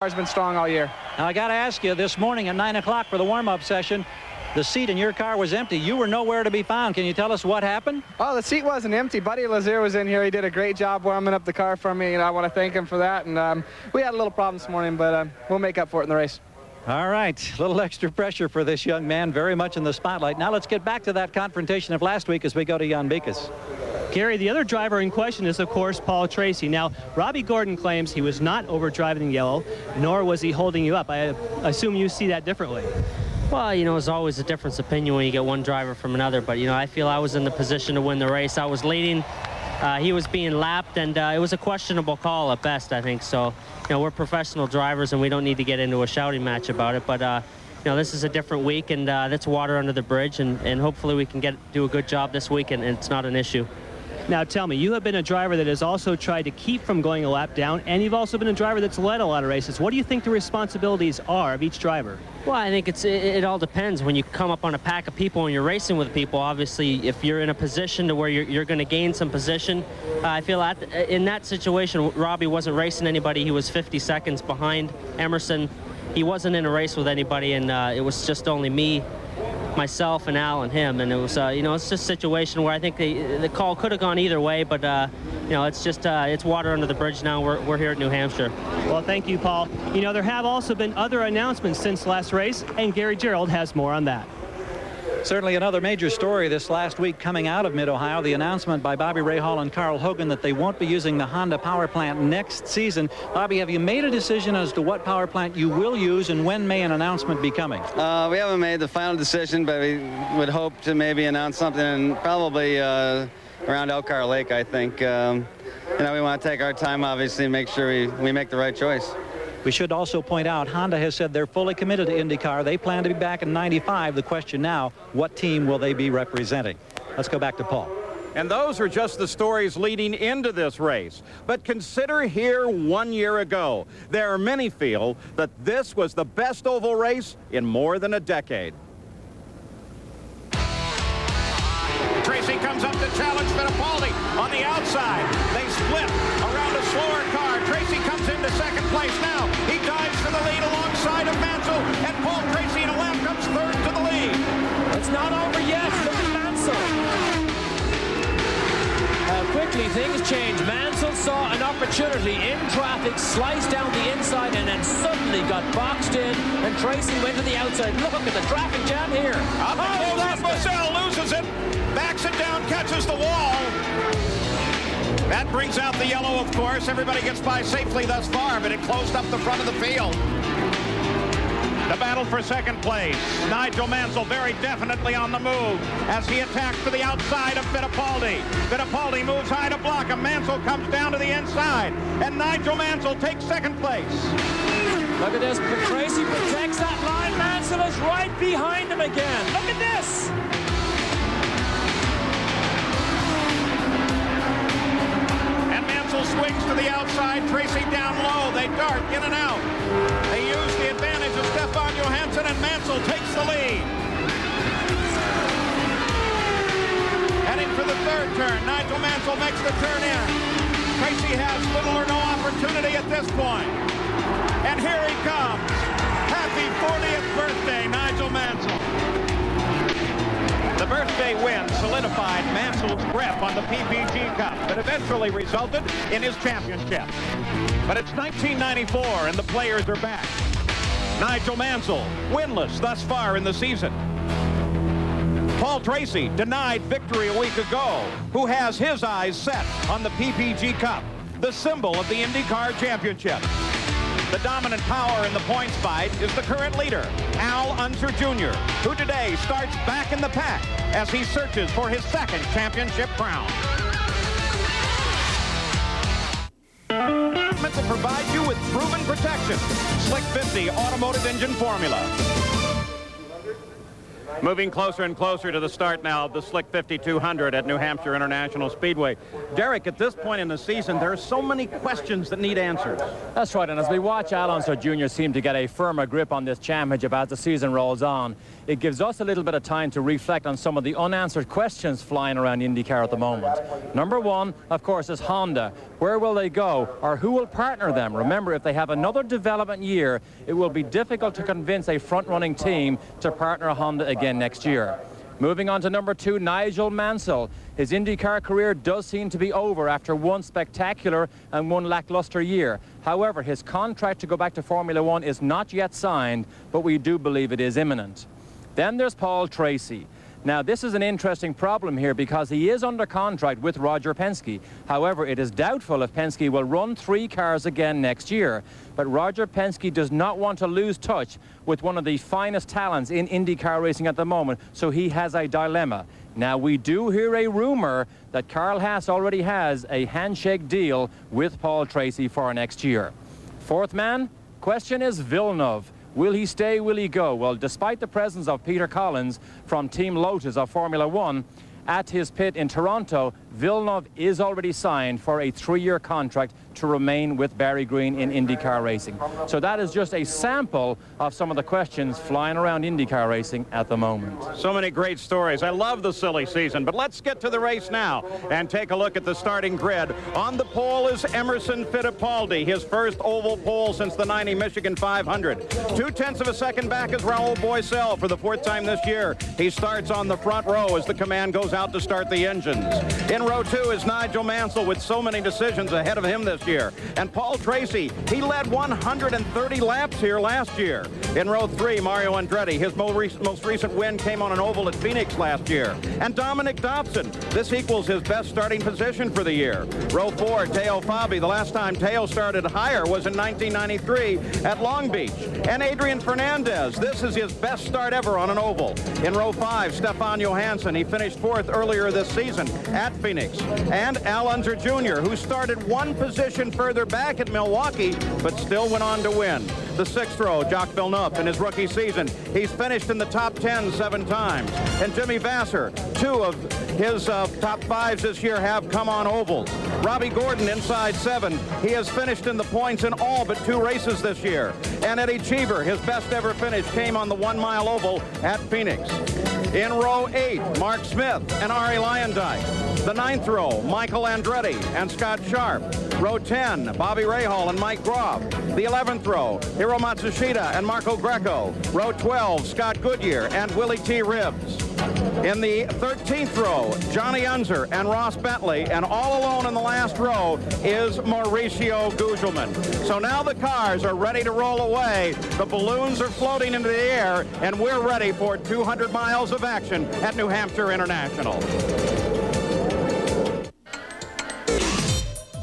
Car's been strong all year. Now, I got to ask you, this morning at 9 o'clock for the warm-up session, the seat in your car was empty. You were nowhere to be found. Can you tell us what happened? Oh, the seat wasn't empty. Buddy Lazier was in here. He did a great job warming up the car for me, and I want to thank him for that. And we had a little problem this morning, but we'll make up for it in the race. All right, a little extra pressure for this young man, very much in the spotlight. Now let's get back to that confrontation of last week as we go to Jan Beekes. Gary, the other driver in question is, of course, Paul Tracy. Now, Robbie Gordon claims he was not overdriving in yellow, nor was he holding you up. I assume you see that differently. Well, you know, there's always a difference opinion when you get one driver from another. But, you know, I feel I was in the position to win the race. I was leading. He was being lapped, and it was a questionable call at best, I think. So, you know, we're professional drivers, and we don't need to get into a shouting match about it. But, you know, this is a different week, and that's water under the bridge. And hopefully we can do a good job this week, and it's not an issue. Now, tell me, you have been a driver that has also tried to keep from going a lap down, and you've also been a driver that's led a lot of races. What do you think the responsibilities are of each driver? Well, I think it all depends. When you come up on a pack of people and you're racing with people, obviously, if you're in a position to where you're going to gain some position, I feel in that situation, Robbie wasn't racing anybody. He was 50 seconds behind Emerson. He wasn't in a race with anybody, and it was just only me, myself, and Al and him. And it was, you know, it's just a situation where I think the call could have gone either way, but, you know, it's just, it's water under the bridge now. We're here at New Hampshire. Well, thank you, Paul. You know, there have also been other announcements since last race, and Gary Gerald has more on that. Certainly another major story this last week coming out of Mid-Ohio, the announcement by Bobby Rahal and Carl Hogan that they won't be using the Honda power plant next season. Bobby, have you made a decision as to what power plant you will use, and when may an announcement be coming? We haven't made the final decision, but we would hope to maybe announce something probably around Elkhart Lake, I think. You know, we want to take our time, obviously, and make sure we make the right choice. We should also point out Honda has said they're fully committed to IndyCar. They plan to be back in '95. The question now, what team will they be representing? Let's go back to Paul. And those are just the stories leading into this race. But consider here 1 year ago. There are many feel that this was the best oval race in more than a decade. Tracy comes up to challenge Fittipaldi on the outside. They split around a slower car. Tracy comes into second place now. He dives for the lead alongside of Mansell, and Paul Tracy in a lap comes third to the lead. It's not over yet. Look at Mansell. How quickly things change. Mansell saw an opportunity in traffic, sliced down the inside, and then suddenly got boxed in, and Tracy went to the outside. Look at the traffic jam here. Mansell loses it, backs it down, catches the wall. That brings out the yellow, of course. Everybody gets by safely thus far, but it closed up the front of the field. The battle for second place. Nigel Mansell very definitely on the move as he attacks to the outside of Fittipaldi. Fittipaldi moves high to block him. Mansell comes down to the inside, and Nigel Mansell takes second place. Look at this. Tracy protects that line. Mansell is right behind him again. Look at this. And Mansell swings to the outside. Tracy down low. They dart in and out. They use the advantage of Stefan Johansson, and Mansell takes the lead. Heading for the third turn. Nigel Mansell makes the turn in. Tracy has little or no opportunity at this point. And here he comes. Happy 40th birthday, Nigel Mansell. The birthday win solidified Mansell's grip on the PPG Cup that eventually resulted in his championship. But it's 1994 and the players are back. Nigel Mansell, winless thus far in the season. Paul Tracy, denied victory a week ago, who has his eyes set on the PPG Cup, the symbol of the IndyCar Championship. The dominant power in the points fight is the current leader, Al Unser Jr., who today starts back in the pack as he searches for his second championship crown. To provide you with proven protection. Slick 50 automotive engine formula. Moving closer and closer to the start now of the Slick 5200 at New Hampshire International Speedway. Derek, at this point in the season, there are so many questions that need answers. That's right, and as we watch Alonso Jr. seem to get a firmer grip on this championship as the season rolls on, it gives us a little bit of time to reflect on some of the unanswered questions flying around IndyCar at the moment. Number one, of course, is Honda. Where will they go, or who will partner them? Remember, if they have another development year, it will be difficult to convince a front-running team to partner Honda again next year. Moving on to number two, Nigel Mansell. His IndyCar career does seem to be over after one spectacular and one lackluster year. However, his contract to go back to Formula One is not yet signed, but we do believe it is imminent. Then there's Paul Tracy. Now, this is an interesting problem here because he is under contract with Roger Penske. However, it is doubtful if Penske will run 3 cars again next year. But Roger Penske does not want to lose touch with one of the finest talents in IndyCar racing at the moment, so he has a dilemma. Now, we do hear a rumor that Carl Haas already has a handshake deal with Paul Tracy for next year. Fourth man, question is Villeneuve. Will he stay? Will he go? Well, despite the presence of Peter Collins from Team Lotus of Formula One at his pit in Toronto, Villeneuve is already signed for a 3-year contract to remain with Barry Green in IndyCar racing. So that is just a sample of some of the questions flying around IndyCar racing at the moment. So many great stories. I love the silly season, but let's get to the race now and take a look at the starting grid. On the pole is Emerson Fittipaldi, his first oval pole since the 90 Michigan 500. 0.2 of a second back is Raul Boesel for the 4th time this year. He starts on the front row as the command goes out to start the engines. In row 2 is Nigel Mansell with so many decisions ahead of him this year. And Paul Tracy, he led 130 laps here last year. In row 3, Mario Andretti, his most recent win came on an oval at Phoenix last year. And Dominic Dobson, this equals his best starting position for the year. Row 4, Teo Fabi, the last time Teo started higher was in 1993 at Long Beach. And Adrian Fernandez, this is his best start ever on an oval. In row 5, Stefan Johansson, he finished 4th earlier this season at Phoenix. And Al Unser Jr., who started 1 position further back at Milwaukee, but still went on to win. The 6th row, Jacques Villeneuve, in his rookie season, he's finished in the top 10 7 times. And Jimmy Vasser, 2 of his top 5s this year have come on ovals. Robbie Gordon inside 7. He has finished in the points in all but 2 races this year. And Eddie Cheever, his best ever finish came on the 1-mile oval at Phoenix. In row 8, Mark Smith and Ari Luyendyk. The 9th row, Michael Andretti and Scott Sharp. Row 10, Bobby Rahal and Mike Groff. The 11th row, Hiro Matsushita and Marco Greco. Row 12, Scott Goodyear and Willie T. Ribbs. In the 13th row, Johnny Unser and Ross Bentley, and all alone in the last row is Mauricio Gugelmin. So now the cars are ready to roll away. The balloons are floating into the air, and we're ready for 200 miles of action at New Hampshire International.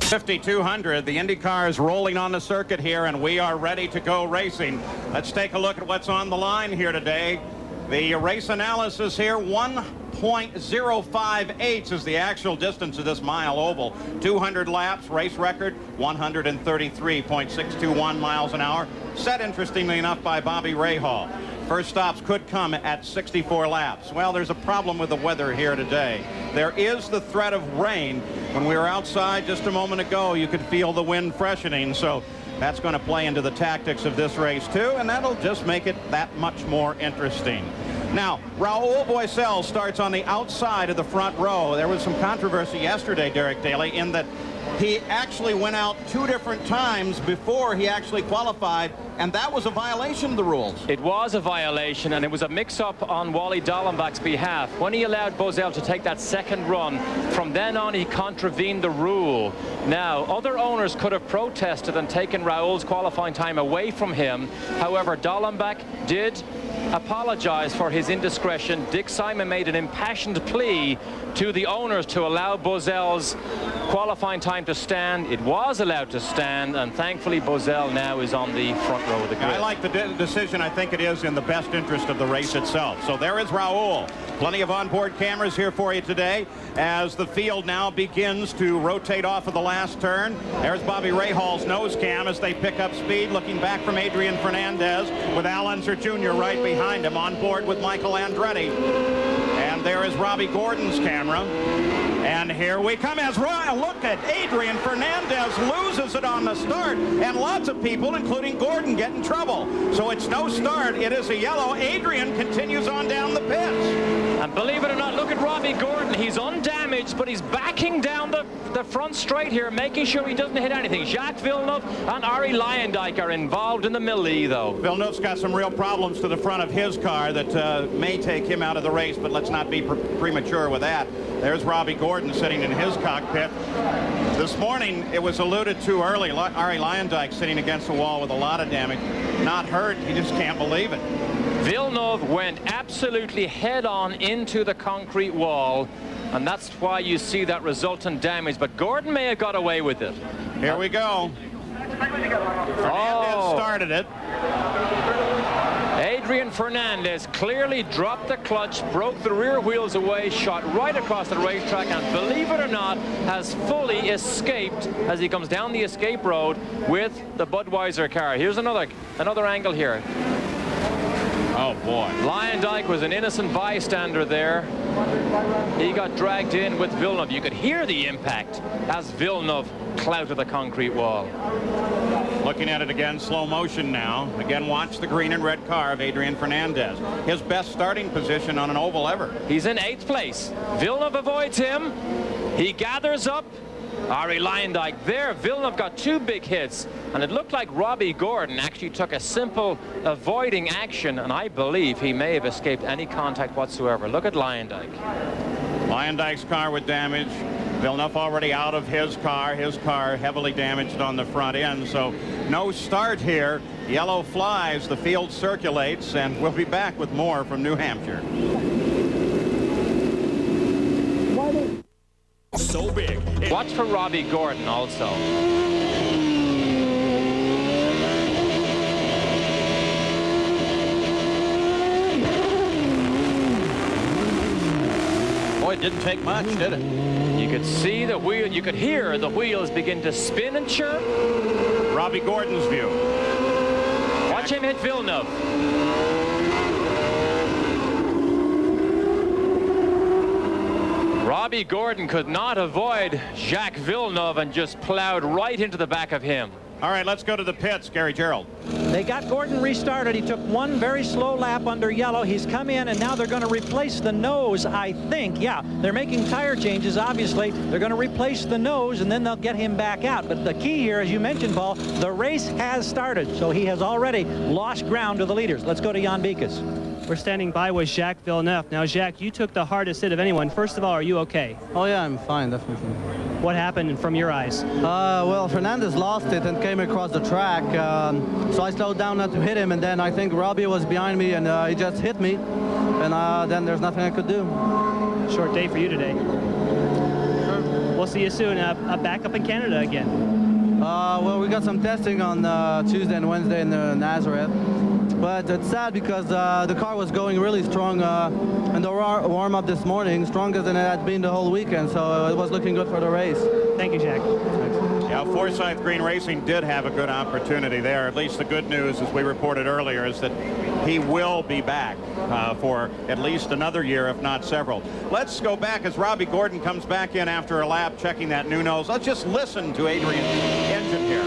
5200, the IndyCar is rolling on the circuit here, and we are ready to go racing. Let's take a look at what's on the line here today. The race analysis here, 1.058 is the actual distance of this mile oval. 200 laps, race record, 133.621 miles an hour. Set, interestingly enough, by Bobby Rahal. First stops could come at 64 laps. Well, there's a problem with the weather here today. There is the threat of rain. When we were outside just a moment ago, you could feel the wind freshening, so that's going to play into the tactics of this race too, and that'll just make it that much more interesting. Now, Raul Boesel starts on the outside of the front row. There was some controversy yesterday, Derek Daly, in that he actually went out 2 different times before he actually qualified, and that was a violation of the rules. It was a violation, and it was a mix-up on Wally Dallenbach's behalf. When he allowed Boesel to take that second run, from then on he contravened the rule. Now, other owners could have protested and taken Raul's qualifying time away from him. However, Dallenbach did apologize for his indiscretion. Dick Simon made an impassioned plea to the owners to allow Boesel's qualifying time to stand. It was allowed to stand, and thankfully Bozell now is on the front row of the grid. I like the decision. I think it is in the best interest of the race itself. So there is Raul. Plenty of onboard cameras here for you today as the field now begins to rotate off of the last turn. There's Bobby Rahall's nose cam as they pick up speed, looking back from Adrian Fernandez with Al Unser Jr. right behind him, on board with Michael Andretti. And there is Robbie Gordon's camera. And here we come as look at Adrian Fernandez loses it on the start, and lots of people, including Gordon, get in trouble. So it's no start. It is a yellow. Adrian continues on down the pits. And believe it or not, look at Robbie Gordon. He's undamaged, but he's backing down the front straight here, making sure he doesn't hit anything. Jacques Villeneuve and Arie Luyendyk are involved in the melee, though. Villeneuve's got some real problems to the front of his car that may take him out of the race, but let's not be premature with that. There's Robbie Gordon sitting in his cockpit. This morning, it was alluded to early, Arie Luyendyk sitting against the wall with a lot of damage. Not hurt, he just can't believe it. Villeneuve went absolutely head-on into the concrete wall, and that's why you see that resultant damage. But Gordon may have got away with it. Here we go. Fernandez started it. Adrian Fernandez clearly dropped the clutch, broke the rear wheels away, shot right across the racetrack, and believe it or not, has fully escaped as he comes down the escape road with the Budweiser car. Here's another angle here. Oh, boy. Luyendyk was an innocent bystander there. He got dragged in with Villeneuve. You could hear the impact as Villeneuve clouted the concrete wall. Looking at it again, slow motion now. Again, watch the green and red car of Adrian Fernandez. His best starting position on an oval ever. He's in 8th place. Villeneuve avoids him. He gathers up. Arie Luyendyk there. Villeneuve got 2 big hits, and it looked like Robbie Gordon actually took a simple avoiding action, and I believe he may have escaped any contact whatsoever. Look at Luyendyk. Luyendyk's car with damage. Villeneuve already out of his car heavily damaged on the front end, so no start here. Yellow flies, the field circulates, and we'll be back with more from New Hampshire. So big. Watch for Robbie Gordon also. Boy, it didn't take much, did it? You could see the wheel, you could hear the wheels begin to spin and chirp. Robbie Gordon's view. Watch him hit Villeneuve. Robbie Gordon could not avoid Jacques Villeneuve and just plowed right into the back of him. All right, let's go to the pits. Gary Gerald. They got Gordon restarted. He took one very slow lap under yellow. He's come in, and now they're going to replace the nose, I think. Yeah, they're making tire changes, obviously. They're going to replace the nose, and then they'll get him back out. But the key here, as you mentioned, Paul, the race has started, so he has already lost ground to the leaders. Let's go to Jan Beekes. We're standing by with Jacques Villeneuve. Now, Jacques, you took the hardest hit of anyone. First of all, are you okay? Oh, yeah, I'm fine, definitely. What happened from your eyes? Well, Fernandez lost it and came across the track, so I slowed down not to hit him, and then I think Robbie was behind me, and he just hit me, and then there's nothing I could do. Short day for you today. We'll see you soon. Back up in Canada again. Well, we got some testing on Tuesday and Wednesday in Nazareth. But it's sad because the car was going really strong in the warm-up this morning, stronger than it had been the whole weekend, so it was looking good for the race. Thank you, Jack. Yeah, Forsyth Green Racing did have a good opportunity there. At least the good news, as we reported earlier, is that he will be back for at least another year, if not several. Let's go back as Robbie Gordon comes back in after a lap, checking that new nose. Let's just listen to Adrian's engine here.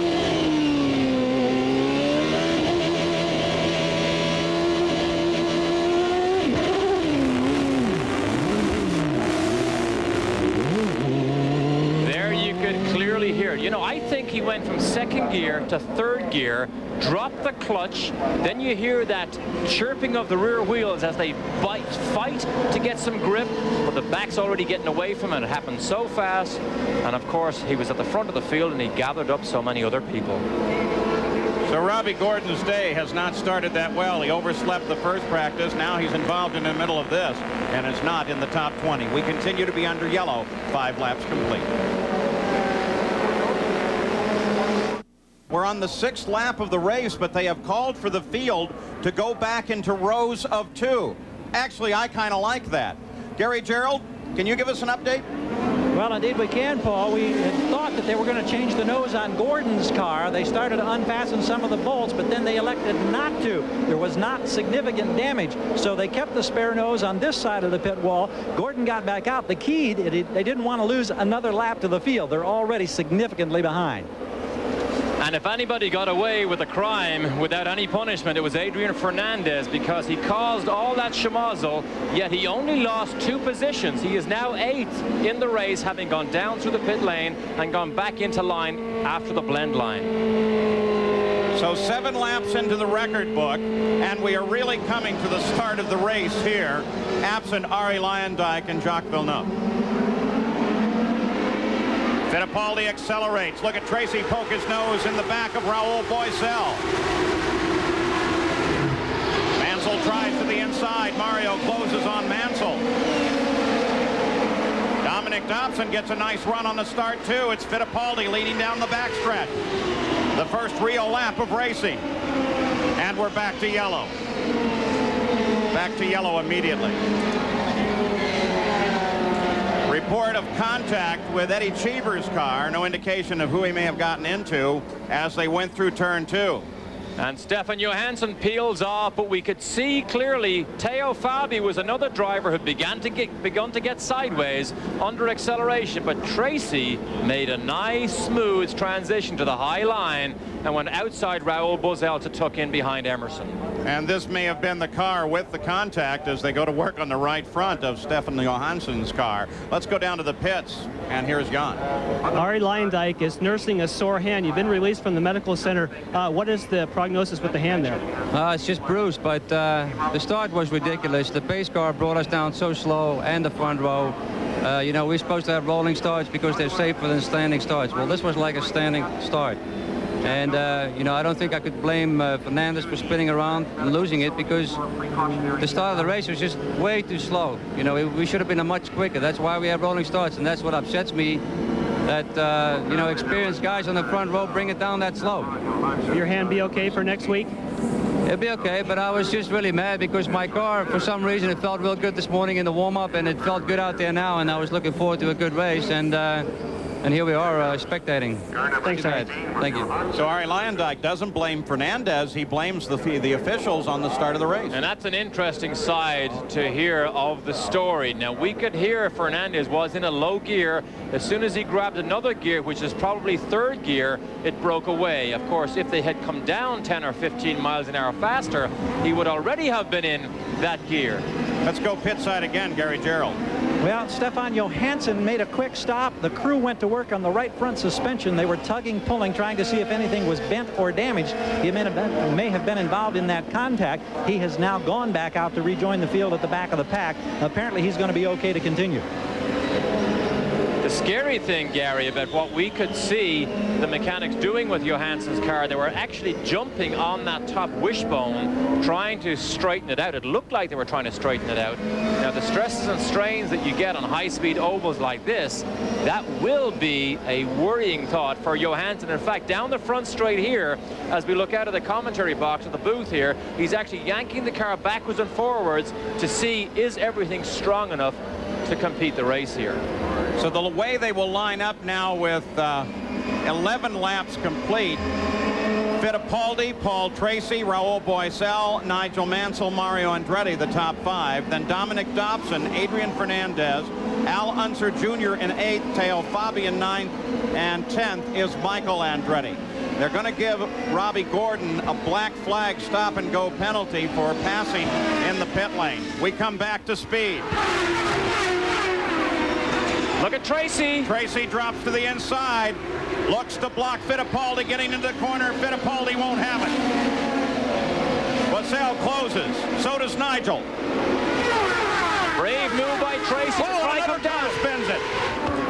You know, I think he went from 2nd gear to 3rd gear, dropped the clutch, then you hear that chirping of the rear wheels as they fight to get some grip, but the back's already getting away from it. It happened so fast, and of course he was at the front of the field and he gathered up so many other people. So Robbie Gordon's day has not started that well. He overslept the first practice. Now he's involved in the middle of this, and is not in the top 20. We continue to be under yellow, 5 laps complete. We're on the 6th lap of the race, but they have called for the field to go back into rows of 2. Actually, I kind of like that. Gary Gerald, can you give us an update? Well, indeed we can, Paul. We had thought that they were going to change the nose on Gordon's car. They started to unfasten some of the bolts, but then they elected not to. There was not significant damage, so they kept the spare nose on this side of the pit wall. Gordon got back out. The key, they didn't want to lose another lap to the field. They're already significantly behind. And if anybody got away with a crime without any punishment, it was Adrian Fernandez, because he caused all that schmozzle, yet he only lost 2 positions. He is now 8th in the race, having gone down through the pit lane and gone back into line after the blend line. So 7 laps into the record book, and we are really coming to the start of the race here, absent Arie Luyendyk and Jacques Villeneuve. Fittipaldi accelerates. Look at Tracy poke his nose in the back of Raoul Boisel. Mansell tries to the inside. Mario closes on Mansell. Dominic Dobson gets a nice run on the start, too. It's Fittipaldi leading down the backstretch. The first real lap of racing. And we're back to yellow. Back to yellow immediately. Report of contact with Eddie Cheever's car. No indication of who he may have gotten into as they went through turn 2. And Stefan Johansson peels off, but we could see clearly Teo Fabi was another driver who begun to get sideways under acceleration, but Tracy made a nice smooth transition to the high line and went outside Raoul Boisel to tuck in behind Emerson. And this may have been the car with the contact as they go to work on the right front of Stefan Johansson's car. Let's go down to the pits, and here's Jan. Arie Luyendyk is nursing a sore hand. You've been released from the medical center. What is the prognosis with the hand there? It's just bruised, but the start was ridiculous. The pace car brought us down so slow, and the front row. You know, we're supposed to have rolling starts because they're safer than standing starts. Well, this was like a standing start. And, you know, I don't think I could blame Fernandez for spinning around and losing it, because the start of the race was just way too slow. You know, we should have been much quicker. That's why we have rolling starts, and that's what upsets me, that, you know, experienced guys on the front row bring it down that slow. Will your hand be okay for next week? It'll be okay, but I was just really mad because my car, for some reason, it felt real good this morning in the warm-up, and it felt good out there now, and I was looking forward to a good race, and here we are spectating. Thanks, Ed. Thank you. So Arie Luyendyk doesn't blame Fernandez. He blames the officials on the start of the race. And that's an interesting side to hear of the story. Now, we could hear Fernandez was in a low gear. As soon as he grabbed another gear, which is probably 3rd gear, it broke away. Of course, if they had come down 10 or 15 miles an hour faster, he would already have been in that gear. Let's go pit side again, Gary Gerald. Well, Stefan Johansson made a quick stop. The crew went to work on the right front suspension. They were tugging, pulling, trying to see if anything was bent or damaged. He may have been involved in that contact. He has now gone back out to rejoin the field at the back of the pack. Apparently, he's going to be okay to continue. The scary thing, Gary, about what we could see the mechanics doing with Johansson's car, they were actually jumping on that top wishbone, trying to straighten it out. It looked like they were trying to straighten it out. Now, the stresses and strains that you get on high-speed ovals like this, that will be a worrying thought for Johansson. In fact, down the front straight here, as we look out of the commentary box of the booth here, he's actually yanking the car backwards and forwards to see, is everything strong enough to compete the race here. So the way they will line up now with 11 laps complete, Fittipaldi, Paul Tracy, Raoul Boisel, Nigel Mansell, Mario Andretti, the top 5. Then Dominic Dobson, Adrian Fernandez, Al Unser Jr. in 8th, Teo Fabi in 9th, and 10th is Michael Andretti. They're going to give Robbie Gordon a black flag stop-and-go penalty for passing in the pit lane. We come back to speed. Look at Tracy. Tracy drops to the inside. Looks to block Fittipaldi getting into the corner. Fittipaldi won't have it. Boisel closes. So does Nigel. Brave move by Tracy. Whoa, another down spins it.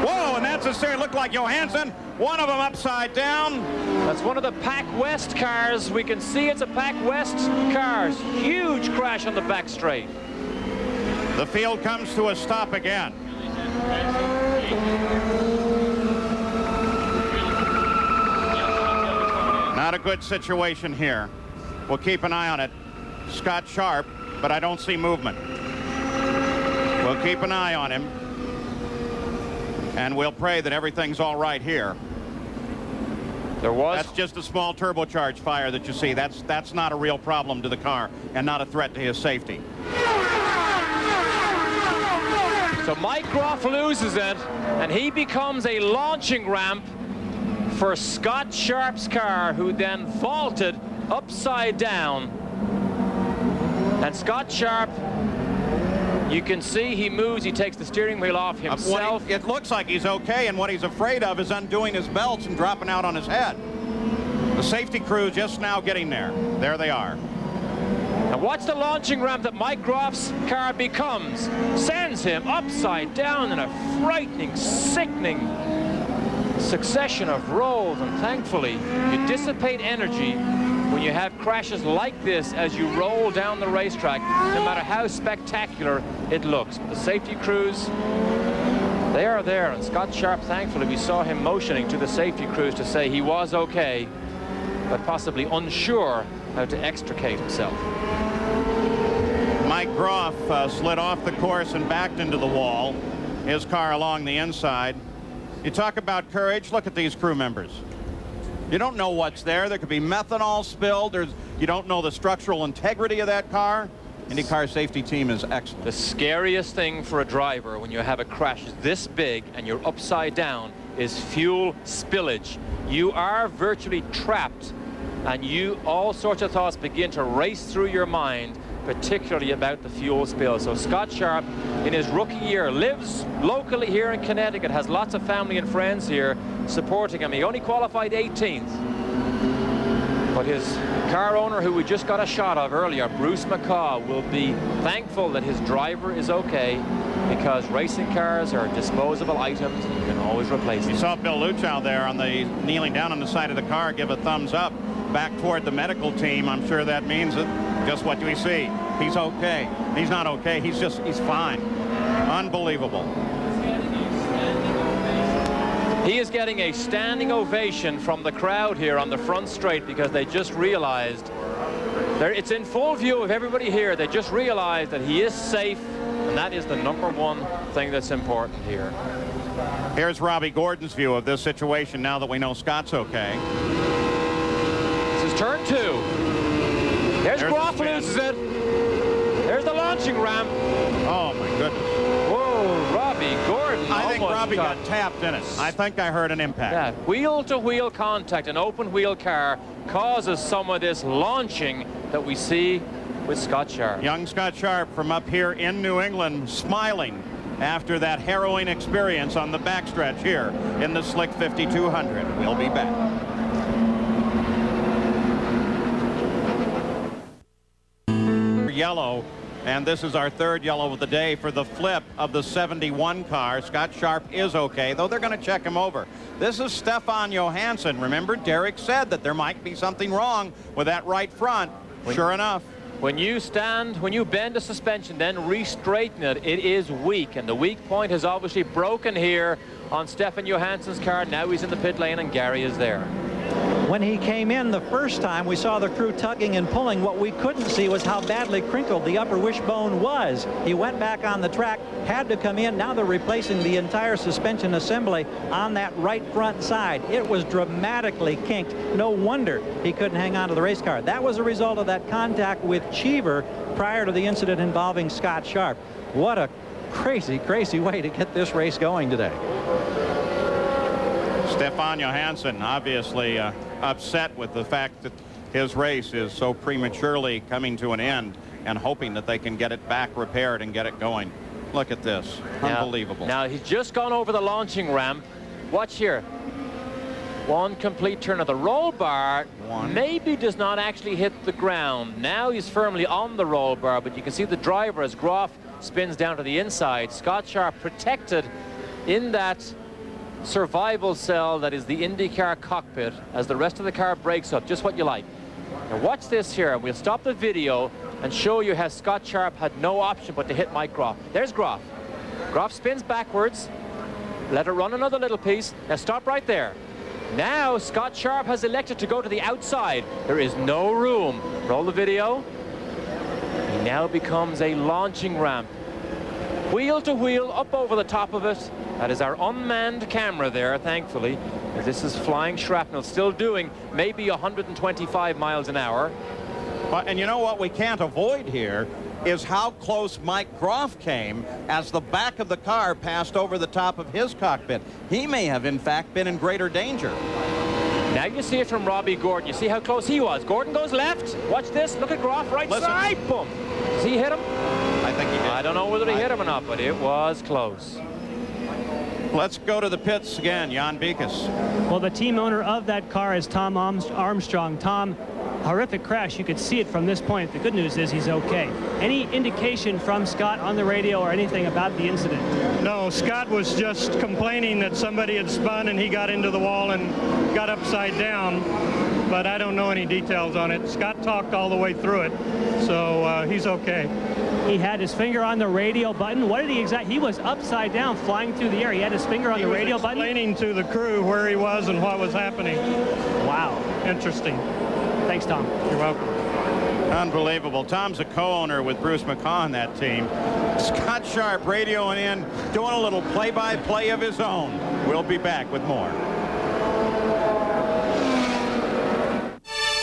Whoa, and that's a serious look like Johansson. One of them upside down. That's one of the Pac West cars. We can see it's a Pac West cars. Huge crash on the back straight. The field comes to a stop again. Not a good situation here. We'll keep an eye on it. Scott Sharp, but I don't see movement. We'll keep an eye on him. And we'll pray that everything's all right here. That's just a small turbocharged fire that you see. That's not a real problem to the car and not a threat to his safety. So Mike Groff loses it, and he becomes a launching ramp for Scott Sharp's car, who then vaulted upside down. And Scott Sharp, you can see he moves, he takes the steering wheel off himself. It looks like he's okay, and what he's afraid of is undoing his belts and dropping out on his head. The safety crew just now getting there. There they are. And watch the launching ramp that Mike Groff's car becomes. Sends him upside down in a frightening, sickening succession of rolls. And thankfully, you dissipate energy when you have crashes like this as you roll down the racetrack, no matter how spectacular it looks. The safety crews, they are there. And Scott Sharp, thankfully, we saw him motioning to the safety crews to say he was okay, but possibly unsure how to extricate himself. Mike Groff slid off the course and backed into the wall, his car along the inside. You talk about courage, look at these crew members. You don't know what's there. There could be methanol spilled. You don't know the structural integrity of that car. IndyCar safety team is excellent. The scariest thing for a driver when you have a crash this big and you're upside down is fuel spillage. You are virtually trapped, and all sorts of thoughts begin to race through your mind, particularly about the fuel spill. So Scott Sharp, in his rookie year, lives locally here in Connecticut, has lots of family and friends here supporting him. He only qualified 18th. But his car owner, who we just got a shot of earlier, Bruce McCaw, will be thankful that his driver is okay, because racing cars are disposable items and you can always replace them. You saw Bill Luchow there kneeling down on the side of the car, give a thumbs up back toward the medical team. I'm sure that means that just what do we see? He's okay. He's not okay. He's fine. Unbelievable. He is getting a standing ovation from the crowd here on the front straight, because they just realized it's in full view of everybody here. They just realized that he is safe, and that is the #1 thing that's important here. Here's Robbie Gordon's view of this situation now that we know Scott's okay. This is turn 2. There's Groff loses it. There's the launching ramp. Oh, my goodness. Whoa, Robbie Gordon. I think Robbie got tapped in it. I think I heard an impact. Yeah, wheel-to-wheel contact, an open-wheel car, causes some of this launching that we see with Scott Sharp. Young Scott Sharp from up here in New England, smiling after that harrowing experience on the backstretch here in the Slick 5200. We'll be back. Yellow, and this is our third yellow of the day for the flip of the 71 car. Scott Sharp is okay, though they're going to check him over. This is Stefan Johansson. Remember, Derek said that there might be something wrong with that right front. Sure enough. When you bend a suspension, then re-straighten it, it is weak, and the weak point has obviously broken here on Stefan Johansson's car. Now he's in the pit lane, and Gary is there. When he came in the first time, we saw the crew tugging and pulling. What we couldn't see was how badly crinkled the upper wishbone was. He went back on the track, had to come in. Now they're replacing the entire suspension assembly on that right front side. It was dramatically kinked. No wonder he couldn't hang on to the race car. That was a result of that contact with Cheever prior to the incident involving Scott Sharp. What a crazy, crazy way to get this race going today. Stefan Johansson obviously upset with the fact that his race is so prematurely coming to an end, and hoping that they can get it back repaired and get it going. Look at this. Unbelievable. Now he's just gone over the launching ramp. Watch here. One complete turn of the roll bar. Maybe does not actually hit the ground. Now he's firmly on the roll bar, but you can see the driver as Groff spins down to the inside. Scott Sharp protected in that survival cell that is the IndyCar cockpit as the rest of the car breaks up. Just what you like. Now watch this here. We'll stop the video and show you how Scott Sharp had no option but to hit Mike Groff. There's Groff. Groff spins backwards. Let it run another little piece. Now stop right there. Now Scott Sharp has elected to go to the outside. There is no room. Roll the video. He now becomes a launching ramp. Wheel to wheel, up over the top of it. That is our unmanned camera there, thankfully. This is flying shrapnel, still doing maybe 125 miles an hour. And you know what we can't avoid here is how close Mike Groff came as the back of the car passed over the top of his cockpit. He may have, in fact, been in greater danger. Now you see it from Robbie Gordon. You see how close he was. Gordon goes left. Watch this. Look at Groff right side. Boom. Does he hit him? I think he did. I don't know whether he hit him or not, but it was close. Let's go to the pits again. Jan Beekes. Well, the team owner of that car is Tom Armstrong. Tom, horrific crash. You could see it from this point. The good news is he's okay. Any indication from Scott on the radio or anything about the incident? No, Scott was just complaining that somebody had spun and he got into the wall and got upside down. But I don't know any details on it. Scott talked all the way through it, so he's okay. He had his finger on the radio button. What did he was upside down flying through the air. He had his finger on the radio button. He was explaining to the crew where he was and what was happening. Wow. Interesting. Thanks, Tom. You're welcome. Unbelievable. Tom's a co-owner with Bruce McCaw on that team. Scott Sharp radioing in, doing a little play-by-play of his own. We'll be back with more.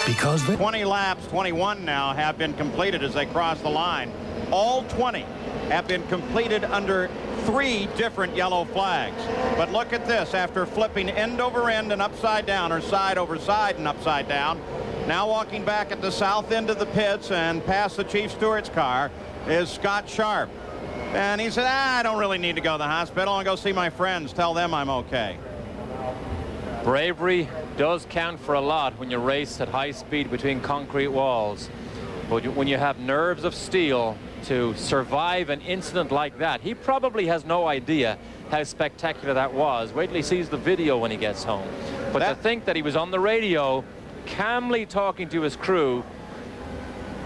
Because 20 laps, 21 now, have been completed as they cross the line. All 20 have been completed under 3 different yellow flags. But look at this. After flipping end over end and upside down, or side over side and upside down, now walking back at the south end of the pits and past the chief steward's car is Scott Sharp. And he said, I don't really need to go to the hospital. I'll go see my friends, tell them I'm okay. Bravery does count for a lot when you race at high speed between concrete walls. But when you have nerves of steel to survive an incident like that, he probably has no idea how spectacular that was. Wait till he sees the video when he gets home. But to think that he was on the radio, calmly talking to his crew,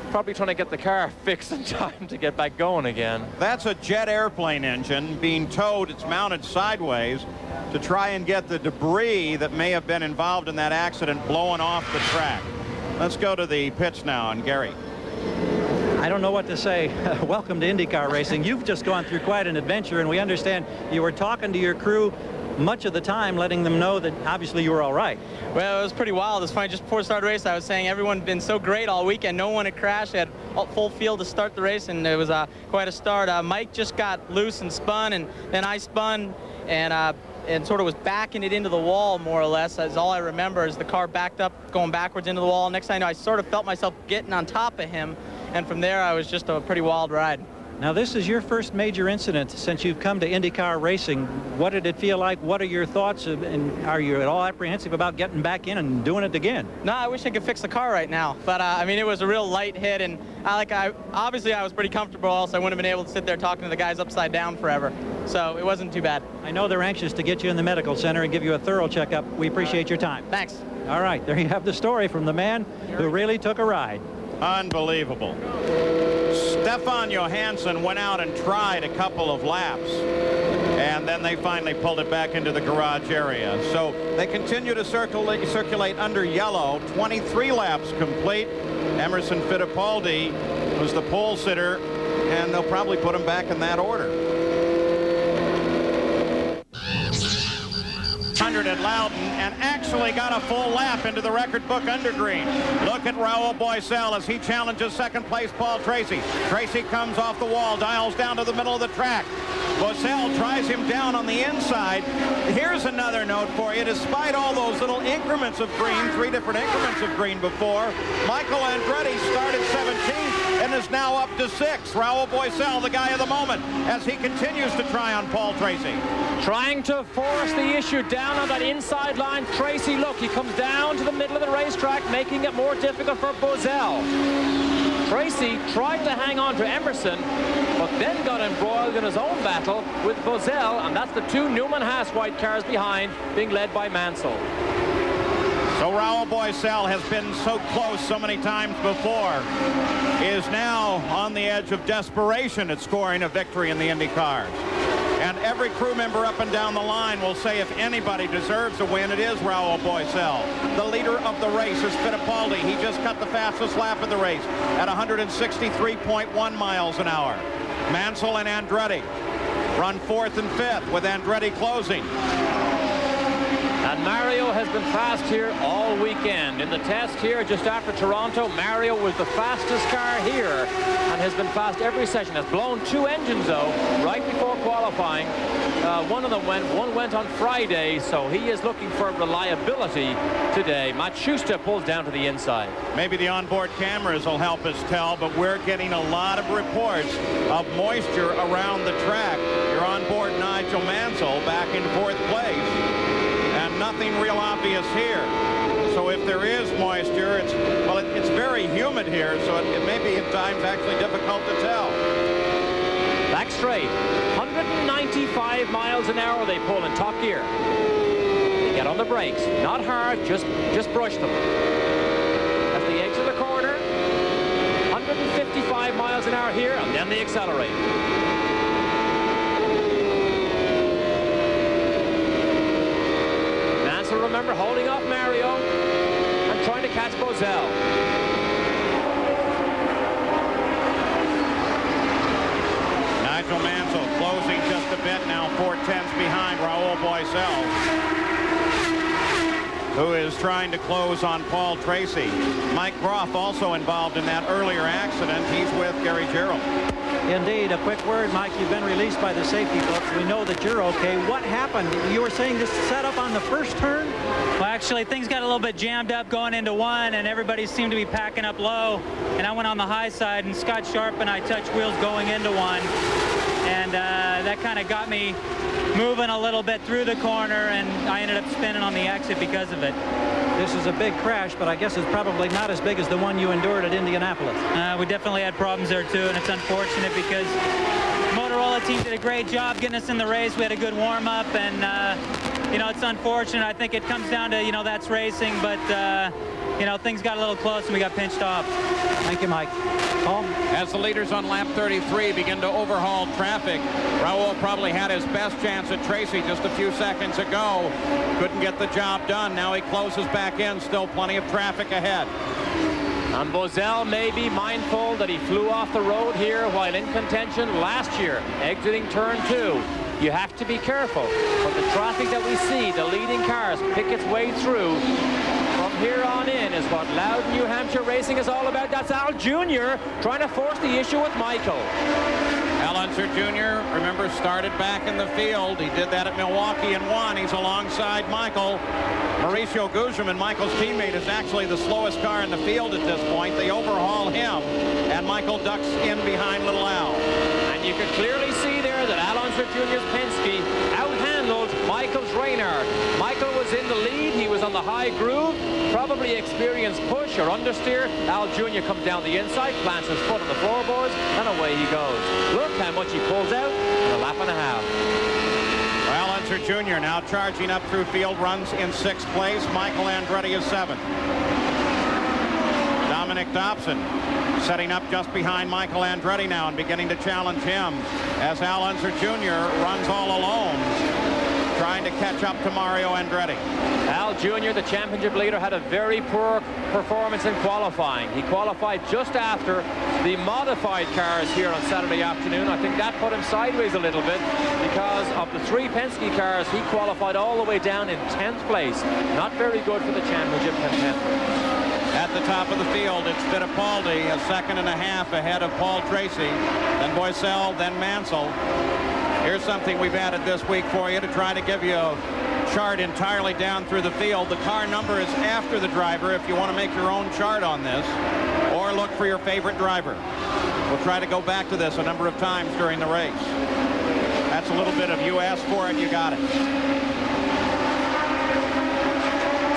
probably trying to get the car fixed in time to get back going again. That's a jet airplane engine being towed. It's mounted sideways to try and get the debris that may have been involved in that accident blowing off the track. Let's go to the pits now, and Gary. I don't know what to say. Welcome to IndyCar racing. You've just gone through quite an adventure, and we understand you were talking to your crew much of the time, letting them know that obviously you were all right. Well, it was pretty wild. It's funny, just before the start of the race, I was saying everyone had been so great all weekend. No one had crashed. They had full field to start the race, and it was quite a start. Mike just got loose and spun, and then I spun and sort of was backing it into the wall, more or less. That's all I remember, is the car backed up, going backwards into the wall. Next thing I know, I sort of felt myself getting on top of him, and from there, I was just a pretty wild ride. Now, this is your first major incident since you've come to IndyCar racing. What did it feel like? What are your thoughts? And are you at all apprehensive about getting back in and doing it again? No, I wish I could fix the car right now. But, I mean, it was a real light hit, and obviously I was pretty comfortable, else I wouldn't have been able to sit there talking to the guys upside down forever. So it wasn't too bad. I know they're anxious to get you in the medical center and give you a thorough checkup. We appreciate your time. Thanks. All right, there you have the story from the man who really took a ride. Unbelievable. Stefan Johansson went out and tried a couple of laps, and then they finally pulled it back into the garage area. So they continue to circulate under yellow. 23 laps complete. Emerson Fittipaldi was the pole sitter, and they'll probably put him back in that order. 100 at Loudon, and actually got a full lap into the record book under green. Look at Raul Boisel as he challenges second place Paul Tracy. Tracy comes off the wall, dials down to the middle of the track. Boisel tries him down on the inside. Here's another note for you. Despite all those little increments of green, 3 different increments of green before, Michael Andretti started 17th and is now up to 6th. Raul Boisel, the guy of the moment, as he continues to try on Paul Tracy. Trying to force the issue down on that inside line. Tracy, look, he comes down to the middle of the racetrack, making it more difficult for Boisel. Tracy tried to hang on to Emerson, but then got embroiled in his own battle with Boisel, and that's the 2 Newman-Haas white cars behind, being led by Mansell. So Raul Boisel has been so close so many times before, is now on the edge of desperation at scoring a victory in the Indy cars. And every crew member up and down the line will say if anybody deserves a win, it is Raul Boesel. The leader of the race is Fittipaldi. He just cut the fastest lap of the race at 163.1 miles an hour. Mansell and Andretti run 4th and 5th with Andretti closing. And Mario has been fast here all weekend. In the test here just after Toronto, Mario was the fastest car here and has been fast every session. Has blown 2 engines, though, right before qualifying. One went on Friday, so he is looking for reliability today. Matt Schuster pulls down to the inside. Maybe the onboard cameras will help us tell, but we're getting a lot of reports of moisture around the track. You're on board Nigel Mansell back in 4th place. Nothing real obvious here. So if there is moisture, it's very humid here, so it may be at times actually difficult to tell. Back straight, 195 miles an hour they pull in top gear. They get on the brakes, not hard, just brush them. As they exit the corner, 155 miles an hour here, and then they accelerate. Remember, holding off Mario and trying to catch Boesel. Nigel Mansell closing just a bit now, 4/10 behind Raul Boesel, who is trying to close on Paul Tracy. Mike Groff also involved in that earlier accident. He's with Gary Gerald. Indeed. A quick word, Mike. You've been released by the safety books. We know that you're okay. What happened? You were saying this set up on the first turn? Well, actually, things got a little bit jammed up going into 1, and everybody seemed to be packing up low. And I went on the high side, and Scott Sharp and I touched wheels going into 1. And that kind of got me moving a little bit through the corner, and I ended up spinning on the exit because of it. This is a big crash, but I guess it's probably not as big as the one you endured at Indianapolis. We definitely had problems there, too, and it's unfortunate because the Motorola team did a great job getting us in the race. We had a good warm-up, and, you know, it's unfortunate. I think it comes down to, you know, that's racing, but, you know, things got a little close, and we got pinched off. Thank you, Mike. Paul? As the leaders on lap 33 begin to overhaul traffic, Raul probably had his best chance at Tracy just a few seconds ago. Couldn't get the job done. Now he closes back in. Still plenty of traffic ahead. And Boesel may be mindful that he flew off the road here while in contention last year, exiting turn 2. You have to be careful. But the traffic that we see, the leading cars pick its way through. From here on in is what Loudon New Hampshire racing is all about. That's Al Jr. trying to force the issue with Michael. Al Unser Jr., remember, started back in the field. He did that at Milwaukee and won. He's alongside Michael. Mauricio Gugelmin, Michael's teammate, is actually the slowest car in the field at this point. They overhaul him, and Michael ducks in behind Little Al. And you can clearly see there that Al Unser Jr.'s Penske outhandled Michael's Reynard. Michael was in the lead. He was on the high groove, probably experienced push or understeer. Al Jr. comes down the inside, plants his foot on the floorboards, and away he goes. Look how much he pulls out in a lap and a half. Al Unser Jr. now charging up through field, runs in 6th place. Michael Andretti is 7th. Dominic Dobson setting up just behind Michael Andretti now and beginning to challenge him as Al Unser Jr. runs all alone, trying to catch up to Mario Andretti. Al Jr., the championship leader, had a very poor performance in qualifying. He qualified just after the modified cars here on Saturday afternoon. I think that put him sideways a little bit because of the 3 Penske cars, he qualified all the way down in 10th place. Not very good for the championship contender. At the top of the field, it's Fittipaldi, a 2.5 seconds ahead of Paul Tracy, then Boesel, then Mansell. Here's something we've added this week for you to try to give you a chart entirely down through the field. The car number is after the driver if you want to make your own chart on this, or look for your favorite driver. We'll try to go back to this a number of times during the race. That's a little bit of you asked for it, you got it.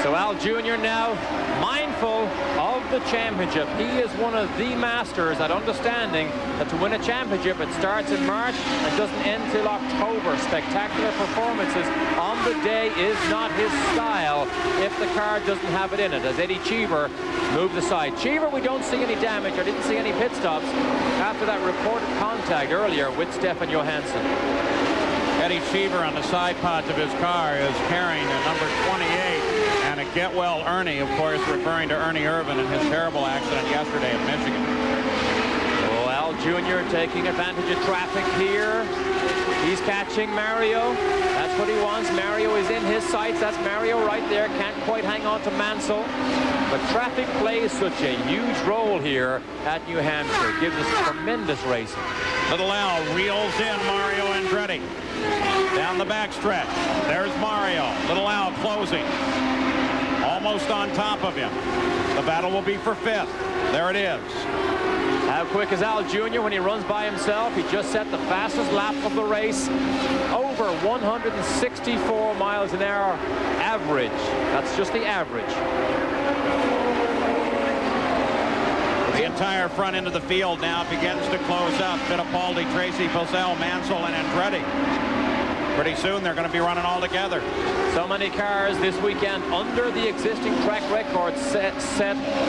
So Al Jr. now mindful of the championship. He is one of the masters at understanding that to win a championship, it starts in March and doesn't end till October. Spectacular performances on the day is not his style if the car doesn't have it in it. As Eddie Cheever moved aside. Cheever, we don't see any damage or didn't see any pit stops after that reported contact earlier with Stefan Johansson. Eddie Cheever on the side pods of his car is carrying a number 28. And a get well Ernie, of course, referring to Ernie Irvin and his terrible accident yesterday in Michigan. Oh, Al Jr. taking advantage of traffic here. He's catching Mario. That's what he wants. Mario is in his sights. That's Mario right there. Can't quite hang on to Mansell. But traffic plays such a huge role here at New Hampshire. Gives us tremendous racing. Little Al reels in Mario Andretti. Down the backstretch. There's Mario. Little Al closing. Almost on top of him. The battle will be for 5th. There it is. How quick is Al Jr. when he runs by himself? He just set the fastest lap of the race. Over 164 miles an hour average. That's just the average. The entire front end of the field now begins to close up. Fittipaldi, Tracy, Bozell, Mansell, and Andretti. Pretty soon they're going to be running all together. So many cars this weekend under the existing track record set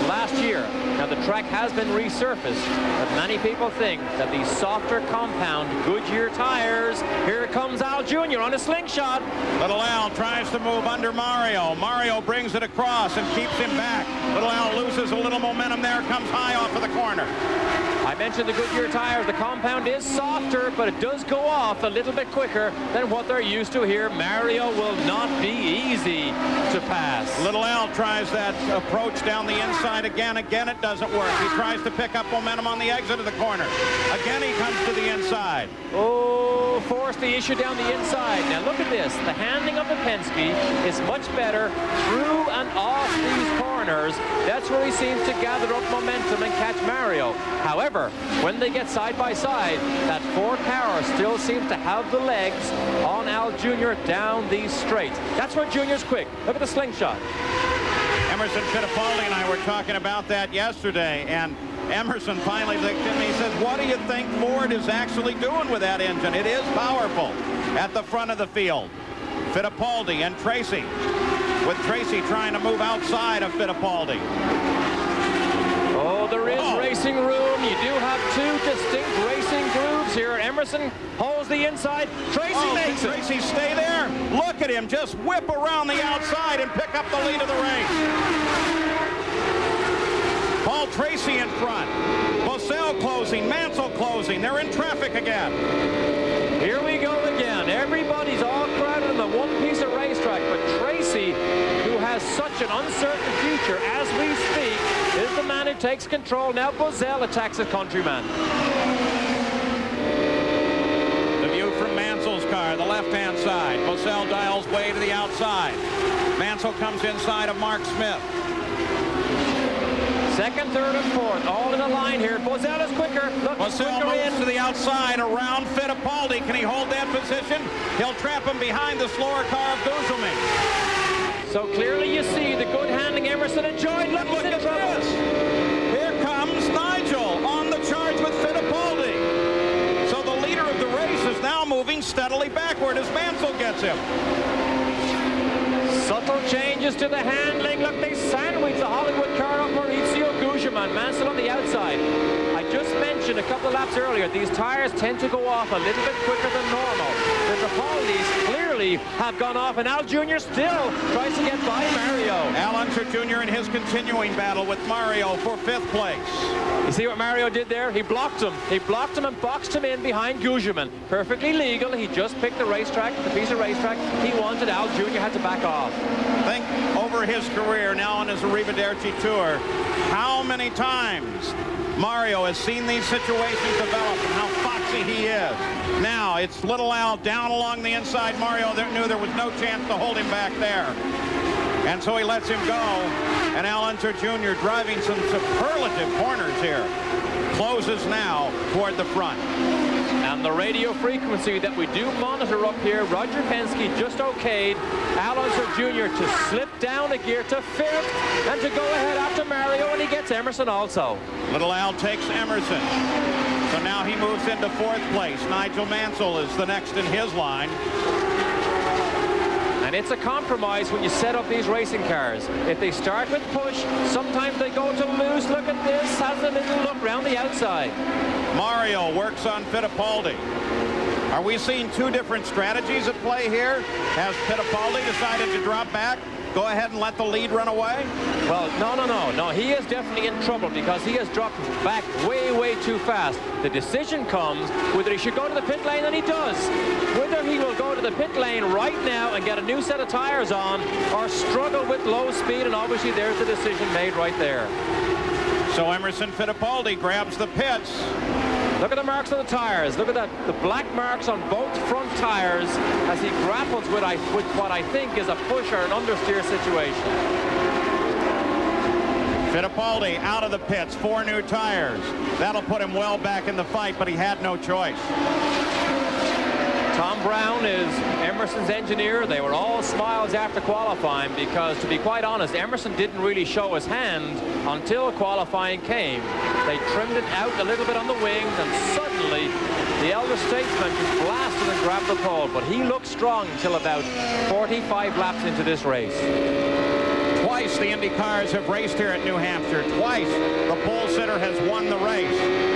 last year. Now the track has been resurfaced, but many people think that the softer compound Goodyear tires. Here comes Al Jr. on a slingshot. Little Al tries to move under Mario. Mario brings it across and keeps him back. Little Al loses a little momentum there, comes high off of the corner. I mentioned the Goodyear tires. The compound is softer, but it does go off a little bit quicker than what they're used to here. Mario will not be easy to pass. Little Al tries that approach down the inside again. Again, it doesn't work. He tries to pick up momentum on the exit of the corner. Again, he comes to the inside. Oh, forced the issue down the inside. Now look at this. The handling of the Penske is much better through and off these corners. That's where he seems to gather up momentum and catch Mario. However, when they get side by side, that Ford power still seems to have the legs on Al Jr. down these straights. That's where Junior's quick. Look at the slingshot. Emerson Fittipaldi and I were talking about that yesterday, and Emerson finally looked at me and says, what do you think Ford is actually doing with that engine? It is powerful at the front of the field. Fittipaldi and Tracy, with Tracy trying to move outside of Fittipaldi. Oh, there is racing room. You do have two distinct racing grooves here. Emerson holds the inside. Tracy makes it. Tracy stay there. Look at him just whip around the outside and pick up the lead of the race. Paul Tracy in front. Bozell closing. Mansell closing. They're in traffic again. Here we go again. Everybody's all crowded in the one piece of racetrack, but Tracy, who has such an uncertain future as we speak, is the man who takes control. Now Bozell attacks his countryman. The view from Mansell's car, the left-hand side. Bozell dials way to the outside. Mansell comes inside of Mark Smith. Second, third, and fourth, all in a line here. Bozell is quicker. Look, Bozell moves to the outside around Fittipaldi. Can he hold that position? He'll trap him behind the slower car of Guzman. So clearly you see the good handling Emerson enjoyed. Look at this. Here comes Nigel on the charge with Fittipaldi. So the leader of the race is now moving steadily backward as Mansell gets him. Subtle changes to the handling. Look, they sandwich the Hollywood car of Maurizio Guzman. Mansell on the outside. I just mentioned a couple of laps earlier, these tires tend to go off a little bit quicker than normal. The Tripollis clearly have gone off, and Al Jr. still tries to get by Mario. Al Unser Jr. in his continuing battle with Mario for 5th place. You see what Mario did there? He blocked him. He blocked him and boxed him in behind Guzman. Perfectly legal. He just picked the racetrack, the piece of racetrack he wanted. Al Jr. had to back off. Think over his career now on his Arrivederci Tour, how many times Mario has seen these situations develop and how foxy he is. Now it's little Al down along the inside. Mario knew there was no chance to hold him back there. And so he lets him go. And Al Unser Jr. driving some superlative corners here. Closes now toward the front. And the radio frequency that we do monitor up here, Roger Penske just okayed Al Unser Jr. to slip down a gear to 5th and to go ahead after Mario, and he gets Emerson also. Little Al takes Emerson. So now he moves into 4th place. Nigel Mansell is the next in his line. And it's a compromise when you set up these racing cars. If they start with push, sometimes they go to loose. Look at this, has a little look round the outside. Mario works on Fittipaldi. Are we seeing two different strategies at play here? Has Fittipaldi decided to drop back? Go ahead and let the lead run away? Well, no. He is definitely in trouble because he has dropped back way too fast. The decision comes whether he should go to the pit lane, and he does. Whether he will go to the pit lane right now and get a new set of tires on or struggle with low speed, and obviously there's the decision made right there. So Emerson Fittipaldi grabs the pits. Look at the marks on the tires. Look at that, the black marks on both front tires as he grapples with what I think is a push or an understeer situation. Fittipaldi out of the pits, 4 new tires. That'll put him well back in the fight, but he had no choice. Tom Brown is Emerson's engineer. They were all smiles after qualifying because, to be quite honest, Emerson didn't really show his hand until qualifying came. They trimmed it out a little bit on the wings, and suddenly the elder statesman just blasted and grabbed the pole. But he looked strong until about 45 laps into this race. Twice the Indy cars have raced here at New Hampshire. Twice the pole sitter has won the race.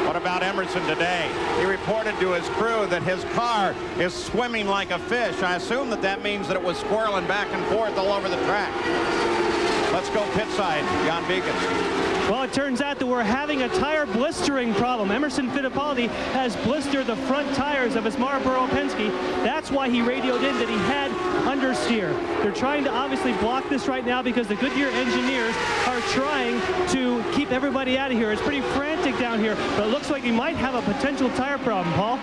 What about Emerson today? He reported to his crew that his car is swimming like a fish. I assume that means that it was swirling back and forth all over the track. Let's go pit side, Jan Beekens. Well, it turns out that we're having a tire blistering problem. Emerson Fittipaldi has blistered the front tires of his Marlboro Penske. That's why he radioed in that he had understeer. They're trying to obviously block this right now because the Goodyear engineers are trying to keep everybody out of here. It's pretty frantic down here, but it looks like he might have a potential tire problem, Paul.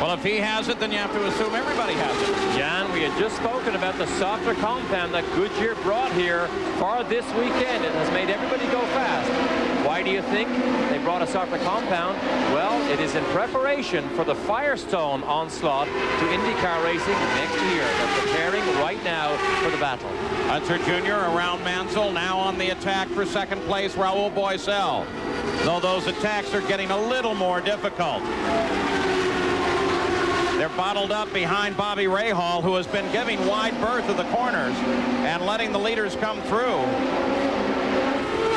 Well, if he has it, then you have to assume everybody has it. Jan, we had just spoken about the softer compound that Goodyear brought here for this weekend. It has made everybody go fast. Why do you think they brought a softer compound? Well, it is in preparation for the Firestone onslaught to IndyCar racing next year. They're preparing right now for the battle. Hunter Jr. around Mansell, now on the attack for second place, Raoul Boisel. Though those attacks are getting a little more difficult. They're bottled up behind Bobby Rahal, who has been giving wide berth to the corners and letting the leaders come through.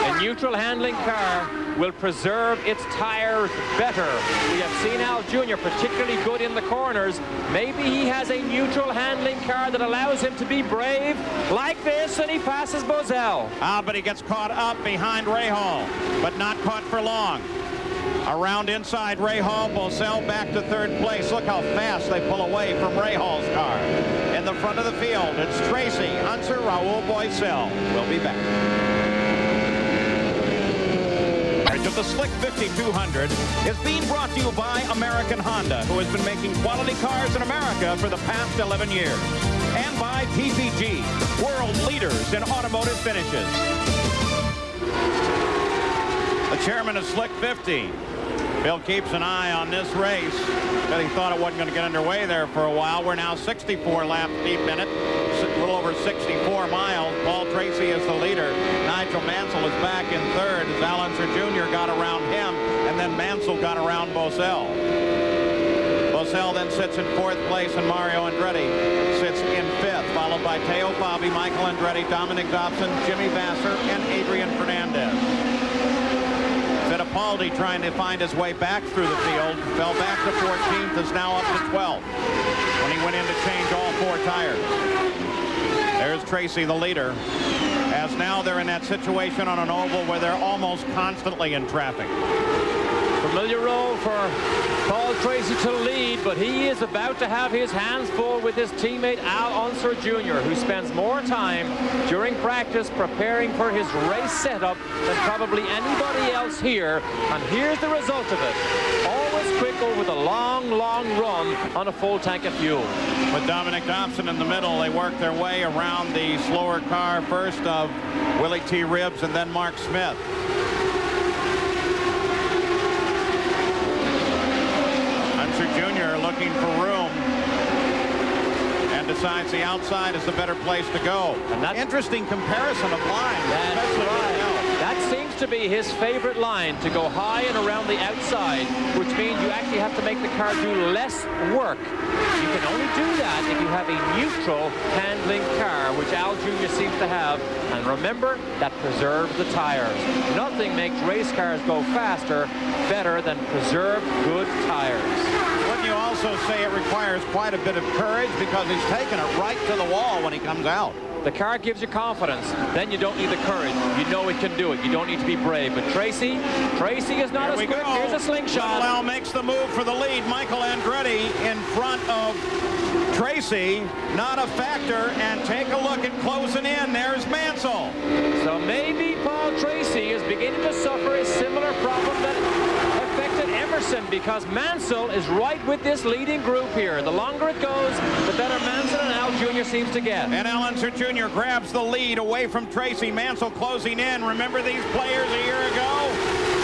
A neutral handling car will preserve its tires better. We have seen Al Jr. particularly good in the corners. Maybe he has a neutral handling car that allows him to be brave like this, and he passes Boisel. But he gets caught up behind Rahal, but not caught for long. Around inside Rahal, Boisel back to third place. Look how fast they pull away from Rahal's car. In the front of the field, it's Tracy, Unser, Raoul Boisel. We'll be back. Of the Slick 5200 is being brought to you by American Honda, who has been making quality cars in America for the past 11 years. And by PPG, world leaders in automotive finishes. The chairman of Slick 50, Bill keeps an eye on this race, but he thought it wasn't going to get underway there for a while. We're now 64 laps deep in it, a little over 64 miles. Paul Tracy is the leader. Nigel Mansell is back in third as Al Unser Jr. got around him, and then Mansell got around Boisel. Boisel then sits in fourth place, and Mario Andretti sits in fifth, followed by Teo Fabi, Michael Andretti, Dominic Dobson, Jimmy Vasser, and Adrian Fernandez. Fittipaldi trying to find his way back through the field, fell back to 14th, is now up to 12th when he went in to change all 4 tires. There's Tracy, the leader, as now they're in that situation on an oval where they're almost constantly in traffic. Familiar role for Paul Tracy to lead, but he is about to have his hands full with his teammate Al Unser Jr., who spends more time during practice preparing for his race setup than probably anybody else here. And here's the result of it. Always quicker with a long run on a full tank of fuel. With Dominic Dobson in the middle, they work their way around the slower car, first of Willie T. Ribbs and then Mark Smith. Jr. looking for room and decides the outside is the better place to go. And that's interesting comparison of lines. That's right. That seems to be his favorite line, to go high and around the outside, which means you actually have to make the car do less work. You can only do that if you have a neutral handling car, which Al Jr. seems to have, and And remember, that preserves the tires. Nothing makes race cars go faster better than preserved good tires. Wouldn't you also say it requires quite a bit of courage because he's taking it right to the wall when he comes out? The car gives you confidence. Then you don't need the courage. You know it can do it. You don't need to be brave. But Tracy is not as quick. Here's a slingshot. Little Al makes the move for the lead. Michael Andretti in front of Tracy, not a factor. And take a look at closing in. There's Mansell. So maybe Paul Tracy is beginning to suffer a similar problem that affected Emerson, because Mansell is right with this leading group here. The longer it goes, the better Mansell and Al Jr. seems to get. And Al Unser Jr. grabs the lead away from Tracy. Mansell closing in. Remember these players a year ago?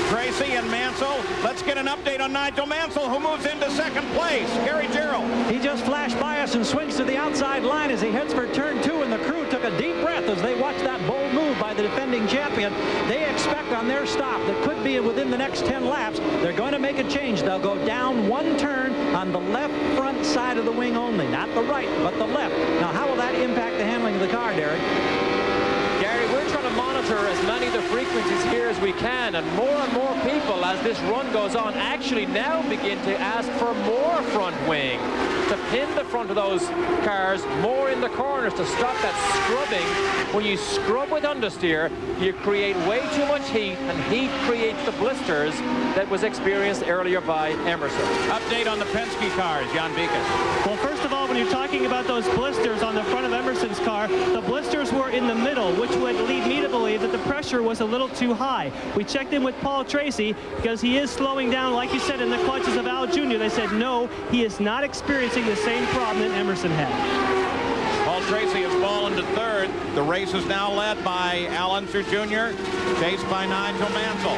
Tracy and Mansell. Let's get an update on Nigel Mansell, who moves into second place. Gary Gerald. He just flashed by us and swings to the outside line as he heads for turn 2, and the crew took a deep breath as they watched that bold move by the defending champion. They expect on their stop that could be within the next 10 laps, they're going to make a change. They'll go down one turn on the left front side of the wing only, not the right, but the left. Now, how will that impact the handling of the car, Derek? Gary, we're trying to monitor as many of the frequencies here as we can, and more people, as this run goes on, actually now begin to ask for more front wing, to pin the front of those cars more in the corners to stop that scrubbing. When you scrub with understeer, you create way too much heat, and heat creates the blisters that was experienced earlier by Emerson. Update on the Penske cars, Jan Beekes. Well, first of all, when you're talking about those blisters on the front of Emerson's car, the blisters were in the middle, which would lead me to believe that the pressure was a little too high. We checked in with Paul Tracy because he is slowing down, like you said, in the clutches of Al Jr. They said, no, he is not experiencing the same problem that Emerson had. Paul Tracy has fallen to third. The race is now led by Al Unser Jr., chased by Nigel Mansell.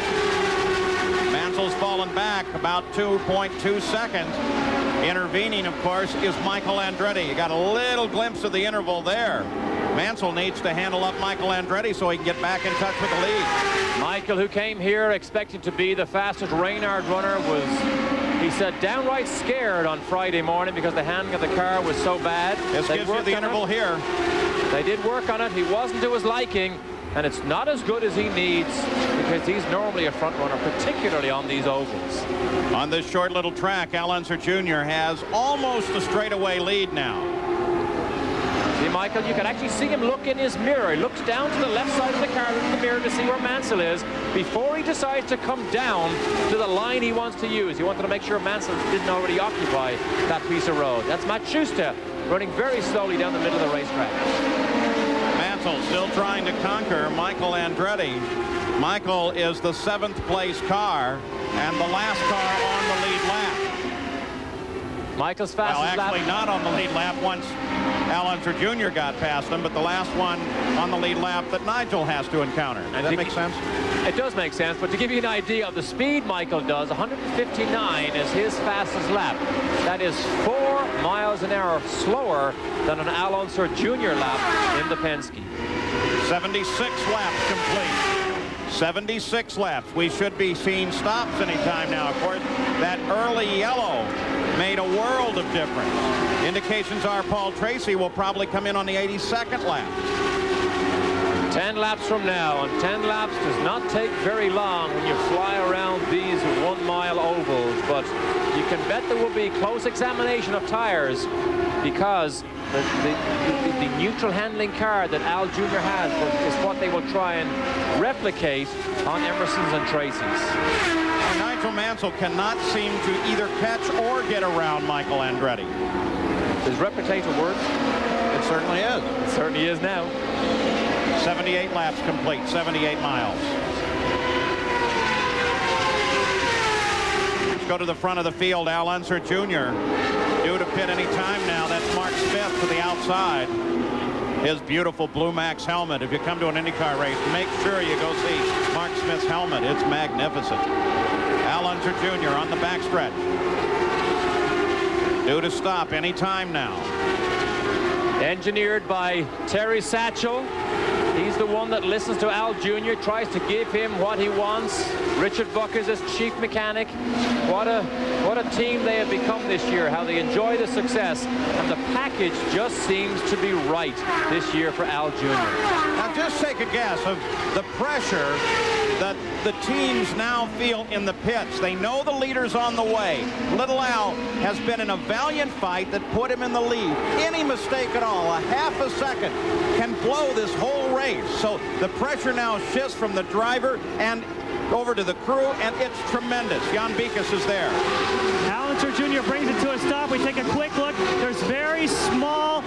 Mansell's fallen back about 2.2 seconds. Intervening, of course, is Michael Andretti. You got a little glimpse of the interval there. Mansell needs to handle up Michael Andretti so he can get back in touch with the lead. Michael, who came here expecting to be the fastest Reynard runner, was, he said, downright scared on Friday morning because the handling of the car was so bad. This gives you the interval here. They did work on it. He wasn't to his liking, and it's not as good as he needs because he's normally a front runner, particularly on these ovals. On this short little track, Al Unser Jr. has almost a straightaway lead now. See, Michael, you can actually see him look in his mirror. He looks down to the left side of the car in the mirror to see where Mansell is before he decides to come down to the line he wants to use. He wanted to make sure Mansell didn't already occupy that piece of road. That's Matt Schuster running very slowly down the middle of the racetrack. Mansell still trying to conquer Michael Andretti. Michael is the 7th place car and the last car on the lead lap. Michael's fastest lap. Well, actually not on the lead lap once Al Unser Jr. got past him, but the last one on the lead lap that Nigel has to encounter. Does that make sense? It does make sense, but to give you an idea of the speed Michael does, 159 is his fastest lap. That is 4 miles an hour slower than an Al Unser Jr. lap in the Penske. 76 laps complete. 76 laps. We should be seeing stops anytime now. Of course, that early yellow made a world of difference. Indications are Paul Tracy will probably come in on the 82nd lap. 10 laps from now, and 10 laps does not take very long when you fly around these 1-mile ovals, but you can bet there will be close examination of tires because the neutral handling car that Al Jr. has is what they will try and replicate on Emerson's and Tracy's. Nigel Mansell cannot seem to either catch or get around Michael Andretti. His reputation works. It certainly is. It certainly is now. 78 laps complete, 78 miles. Let's go to the front of the field. Al Unser Jr. due to pit any time now. That's Mark Smith to the outside. His beautiful Blue Max helmet. If you come to an IndyCar race, make sure you go see Mark Smith's helmet. It's magnificent. Al Unser Jr. on the backstretch. Due to stop any time now. Engineered by Terry Satchel. He's the one that listens to Al Jr., tries to give him what he wants. Richard Buck is his chief mechanic. What a team they have become this year, how they enjoy the success. And the package just seems to be right this year for Al Jr. Now just take a guess of the pressure that the teams now feel in the pits. They know the leader's on the way. Little Al has been in a valiant fight that put him in the lead. Any mistake at all, a half a second, can blow this whole race. So the pressure now shifts from the driver and over to the crew, and it's tremendous. Jan Beekes is there. Al Unser Jr. brings it to a stop. We take a quick look. There's very small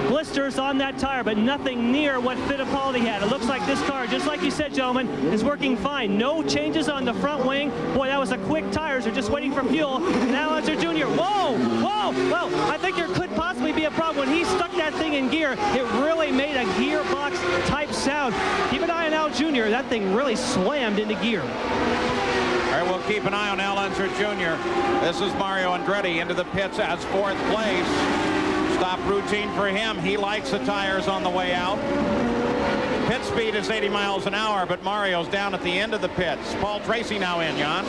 blisters on that tire, but nothing near what Fittipaldi had. It looks like this car, just like you said, gentlemen, is working fine. No changes on the front wing. Boy, that was a quick tires. They're just waiting for fuel. Now Unser Jr. Whoa! Whoa! Well, I think there could possibly be a problem. When he stuck that thing in gear, it really made a gearbox type sound. Keep an eye on Al Jr. That thing really slammed into gear. All right, we'll keep an eye on Al Unser Jr. This is Mario Andretti into the pits as 4th place. Stop routine for him. He likes the tires on the way out. Pit speed is 80 miles an hour, but Mario's down at the end of the pits. Paul Tracy now in, Jan.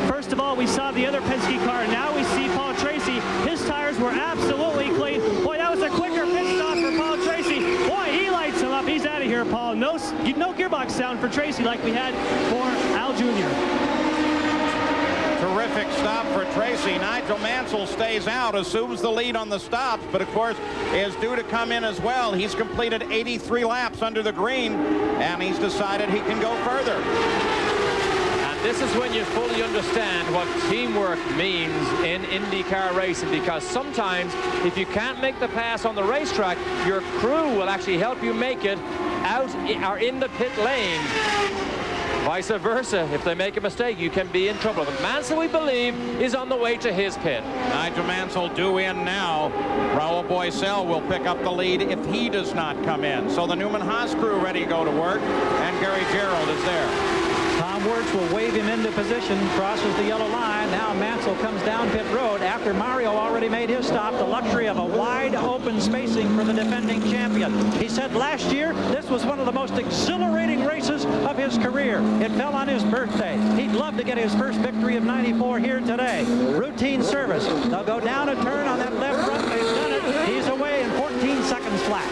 First of all, we saw the other Penske car. Now we see Paul Tracy. His tires were absolutely clean. Boy, that was a quicker pit stop for Paul Tracy. Boy, he lights him up. He's out of here, Paul. No gearbox sound for Tracy like we had for Al Jr. Terrific stop for Tracy. Nigel Mansell stays out, assumes the lead on the stops, but of course is due to come in as well. He's completed 83 laps under the green, and he's decided he can go further. This is when you fully understand what teamwork means in IndyCar racing, because sometimes if you can't make the pass on the racetrack, your crew will actually help you make it out or in the pit lane. Vice versa, if they make a mistake, you can be in trouble. But Mansell, we believe, is on the way to his pit. Nigel Mansell due in now. Raul Boesel will pick up the lead if he does not come in. So the Newman Haas crew ready to go to work, and Gary Gerald is there. Tom Wirtz will wave him into position, crosses the yellow line. Now Mansell comes down pit road after Mario already made his stop. The luxury of a wide open spacing for the defending champion. He said last year this was one of the most exhilarating races of his career. It fell on his birthday. He'd love to get his first victory of '94 here today. Routine service. They'll go down a turn on that left front. They've done it. He's away in 14 seconds flat.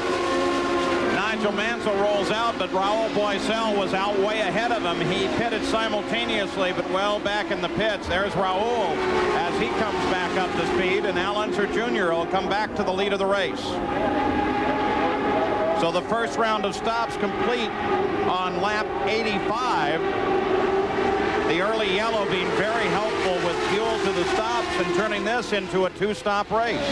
Nigel Mansell rolls out, but Raul Boesel was out way ahead of him. He pitted simultaneously, but well back in the pits. There's Raul as he comes back up to speed, and Al Unser Jr. will come back to the lead of the race. So the first round of stops complete on lap 85. The early yellow being very helpful with fuel to the stops and turning this into a 2-stop race.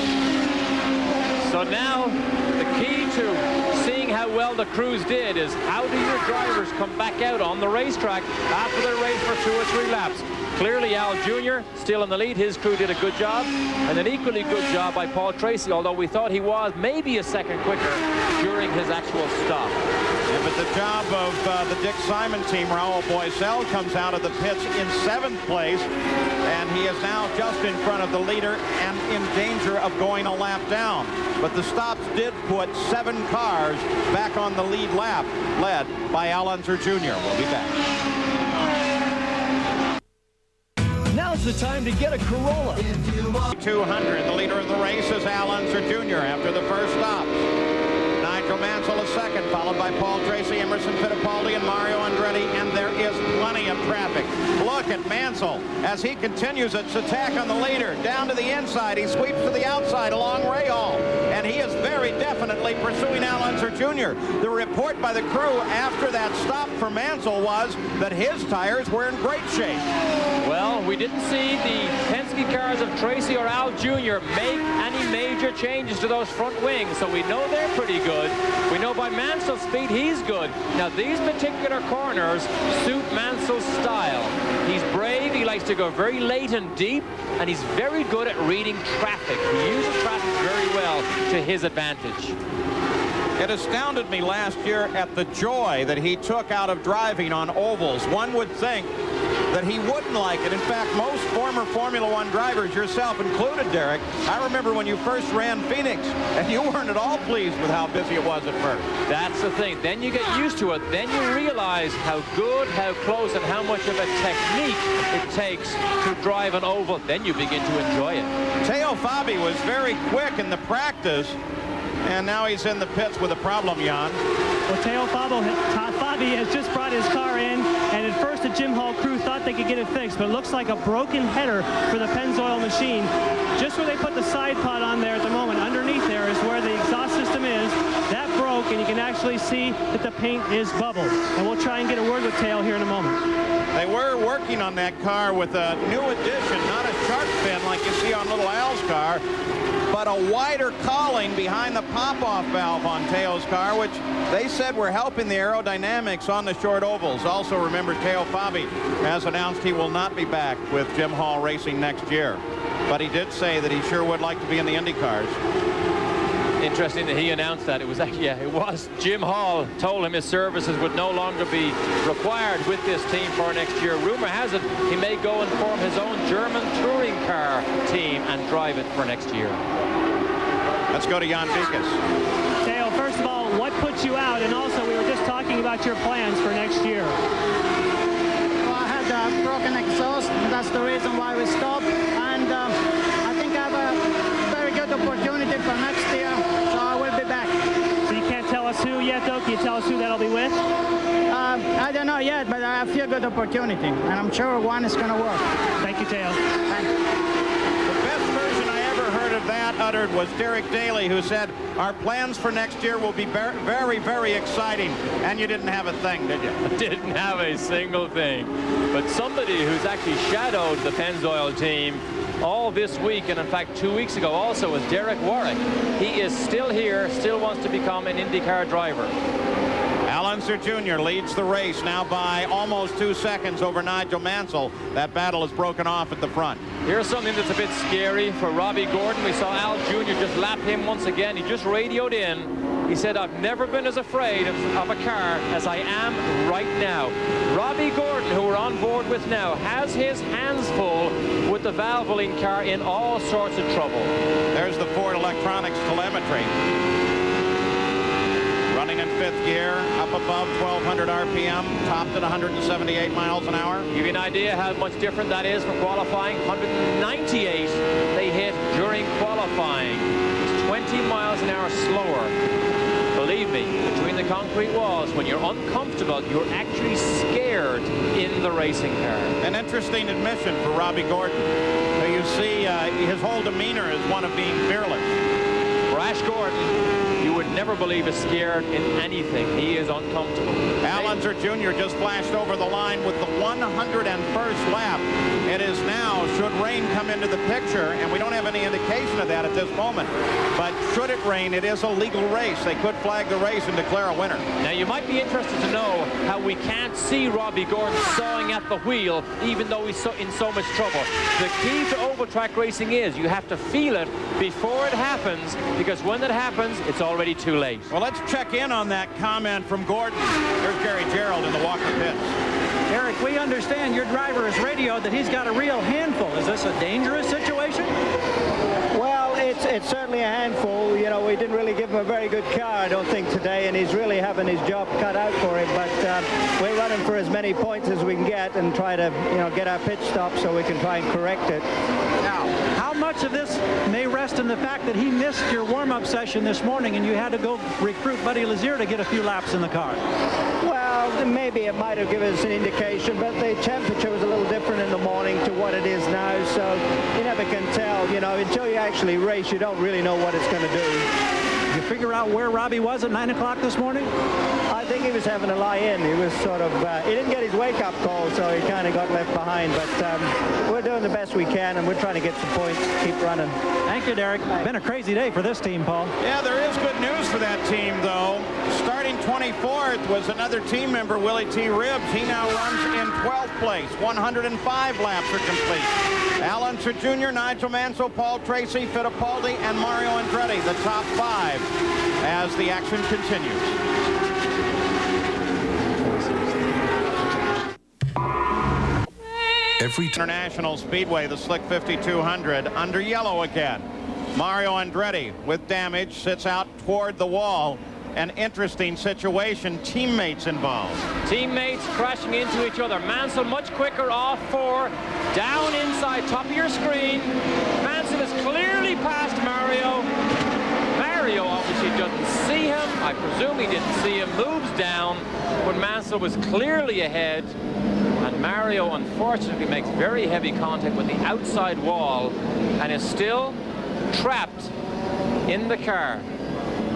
So now the key to seeing how well the crews did is how do your drivers come back out on the racetrack after their race for 2 or 3 laps. Clearly Al Jr. still in the lead. His crew did a good job, and an equally good job by Paul Tracy, although we thought he was maybe a second quicker during his actual stop. Yeah, but the job of the Dick Simon team, Raul Boesel, comes out of the pits in 7th place, and he is now just in front of the leader and in danger of going a lap down. But the stops did put 7 cars back on the lead lap, led by Al Unser Jr. We'll be back. Now's the time to get a Corolla. 200. The leader of the race is Al Unser Jr. after the first stop. Nigel Mansell is second, followed by Paul Tracy, Emerson Fittipaldi, and Mario Andretti, and there is plenty of traffic. Look at Mansell as he continues its attack on the leader. Down to the inside, he sweeps to the outside along Rahal, and he is very definitely pursuing Al Unser Jr. The report by the crew after that stop for Mansell was that his tires were in great shape. Well, we didn't see the Penske cars of Tracy or Al Jr. make any major changes to those front wings, so we know they're pretty good. We know by Mansell's speed he's good. Now these particular corners suit Mansell's style. He's brave, he likes to go very late and deep, and he's very good at reading traffic. He uses traffic very well to his advantage. It astounded me last year at the joy that he took out of driving on ovals. One would think that he wouldn't like it. In fact, most former Formula One drivers, yourself included, Derek, I remember when you first ran Phoenix, and you weren't at all pleased with how busy it was at first. That's the thing. Then you get used to it. Then you realize how good, how close, and how much of a technique it takes to drive an oval. Then you begin to enjoy it. Teo Fabi was very quick in the practice, and now he's in the pits with a problem, Jan. Well, Teo Fabi has just brought his car in, and at first the Jim Hall crew thought they could get it fixed, but it looks like a broken header for the Pennzoil machine. Just where they put the side pod on there at the moment, underneath there is where the exhaust system is. That broke, and you can actually see that the paint is bubbled. And we'll try and get a word with Teo here in a moment. They were working on that car with a new addition, not a shark fin like you see on little Al's car, but a wider cowling behind the pop-off valve on Teo's car, which they said were helping the aerodynamics on the short ovals. Also, remember, Teo Fabi has announced he will not be back with Jim Hall Racing next year. But he did say that he sure would like to be in the Indy cars. Interesting that he announced that. It was actually, yeah, it was Jim Hall told him his services would no longer be required with this team for next year. Rumor has it he may go and form his own German touring car team and drive it for next year. Let's go to Jan Vikas. Teo, first of all, what puts you out? And also, we were just talking about your plans for next year. Well, I had a broken exhaust. That's the reason why we stopped. And I think I have a very good opportunity for next year, so I will be back. So you can't tell us who yet, though? Can you tell us who that'll be with? I don't know yet, but I feel good opportunity, and I'm sure one is going to work. Thank you, Teo. The best version I ever heard of that uttered was Derek Daly, who said, our plans for next year will be very, very exciting. And you didn't have a thing, did you? Didn't have a single thing. But somebody who's actually shadowed the Pennzoil team all this week, and in fact 2 weeks ago also, was Derek Warwick. He is still here, still wants to become an IndyCar driver. Al Unser Jr. leads the race now by almost 2 seconds over Nigel Mansell. That battle is broken off at the front. Here's something that's a bit scary for Robbie Gordon. We saw Al Jr. just lap him once again. He just radioed in. He said, I've never been as afraid of a car as I am right now. Robbie Gordon, who we're on board with now, has his hands full with the Valvoline car in all sorts of trouble. There's the Ford Electronics telemetry. Running in 5th gear, up above 1,200 RPM, topped at 178 miles an hour. Give you an idea how much different that is from qualifying. 198 they hit during qualifying. It's 20 miles an hour slower. Believe me, between the concrete walls, when you're uncomfortable, you're actually scared in the racing car. An interesting admission for Robbie Gordon. So you see his whole demeanor is one of being fearless. Brash Gordon, you would never believe is scared in anything. He is uncomfortable. Al Unser Jr. just flashed over the line with the 101st lap. It is now, should rain come into the picture, and we don't have any indication of that at this moment, but should it rain, it is a legal race. They could flag the race and declare a winner. Now, you might be interested to know how we can't see Robbie Gordon sawing at the wheel, even though he's in so much trouble. The key to oval track racing is you have to feel it before it happens, because when that happens, it's already too late. Well, let's check in on that comment from Gordon. There's Gary Gerald in the Walker pits. Eric, we understand your driver has radioed that he's got a real handful. Is this a dangerous situation? Well, it's certainly a handful. You know, we didn't really give him a very good car, I don't think, today, and he's really having his job cut out for him. But we're running for as many points as we can get and try to, get our pit stop so we can try and correct it. Now, how much of this may rest in the fact that he missed your warm-up session this morning and you had to go recruit Buddy Lazier to get a few laps in the car? Well, maybe it might have given us an indication, but the temperature was a little different in the morning to what it is now, so you never can tell. Until you actually race, you don't really know what it's going to do. Did you figure out where Robbie was at 9 o'clock this morning? I think he was having a lie-in. He was sort of, he didn't get his wake-up call, so he kind of got left behind. But we're doing the best we can, and we're trying to get some points, keep running. Thank you, Derek. It's been a crazy day for this team, Paul. Yeah, there is good news for that team, though. Starting 24th was another team member, Willie T. Ribbs. He now runs in 12th place. 105 laps are complete. Al Unser Jr., Nigel Mansell, Paul Tracy, Fittipaldi, and Mario Andretti, the top 5, as the action continues. every time. International Speedway, the Slick 5200, under yellow again. Mario Andretti with damage sits out toward the wall. An interesting situation. Teammates involved. Teammates crashing into each other. Mansell much quicker off 4. Down inside, top of your screen. Mansell is clearly past Mario. Mario obviously doesn't see him. I presume he didn't see him. Moves down when Mansell was clearly ahead. And Mario unfortunately makes very heavy contact with the outside wall and is still trapped in the car.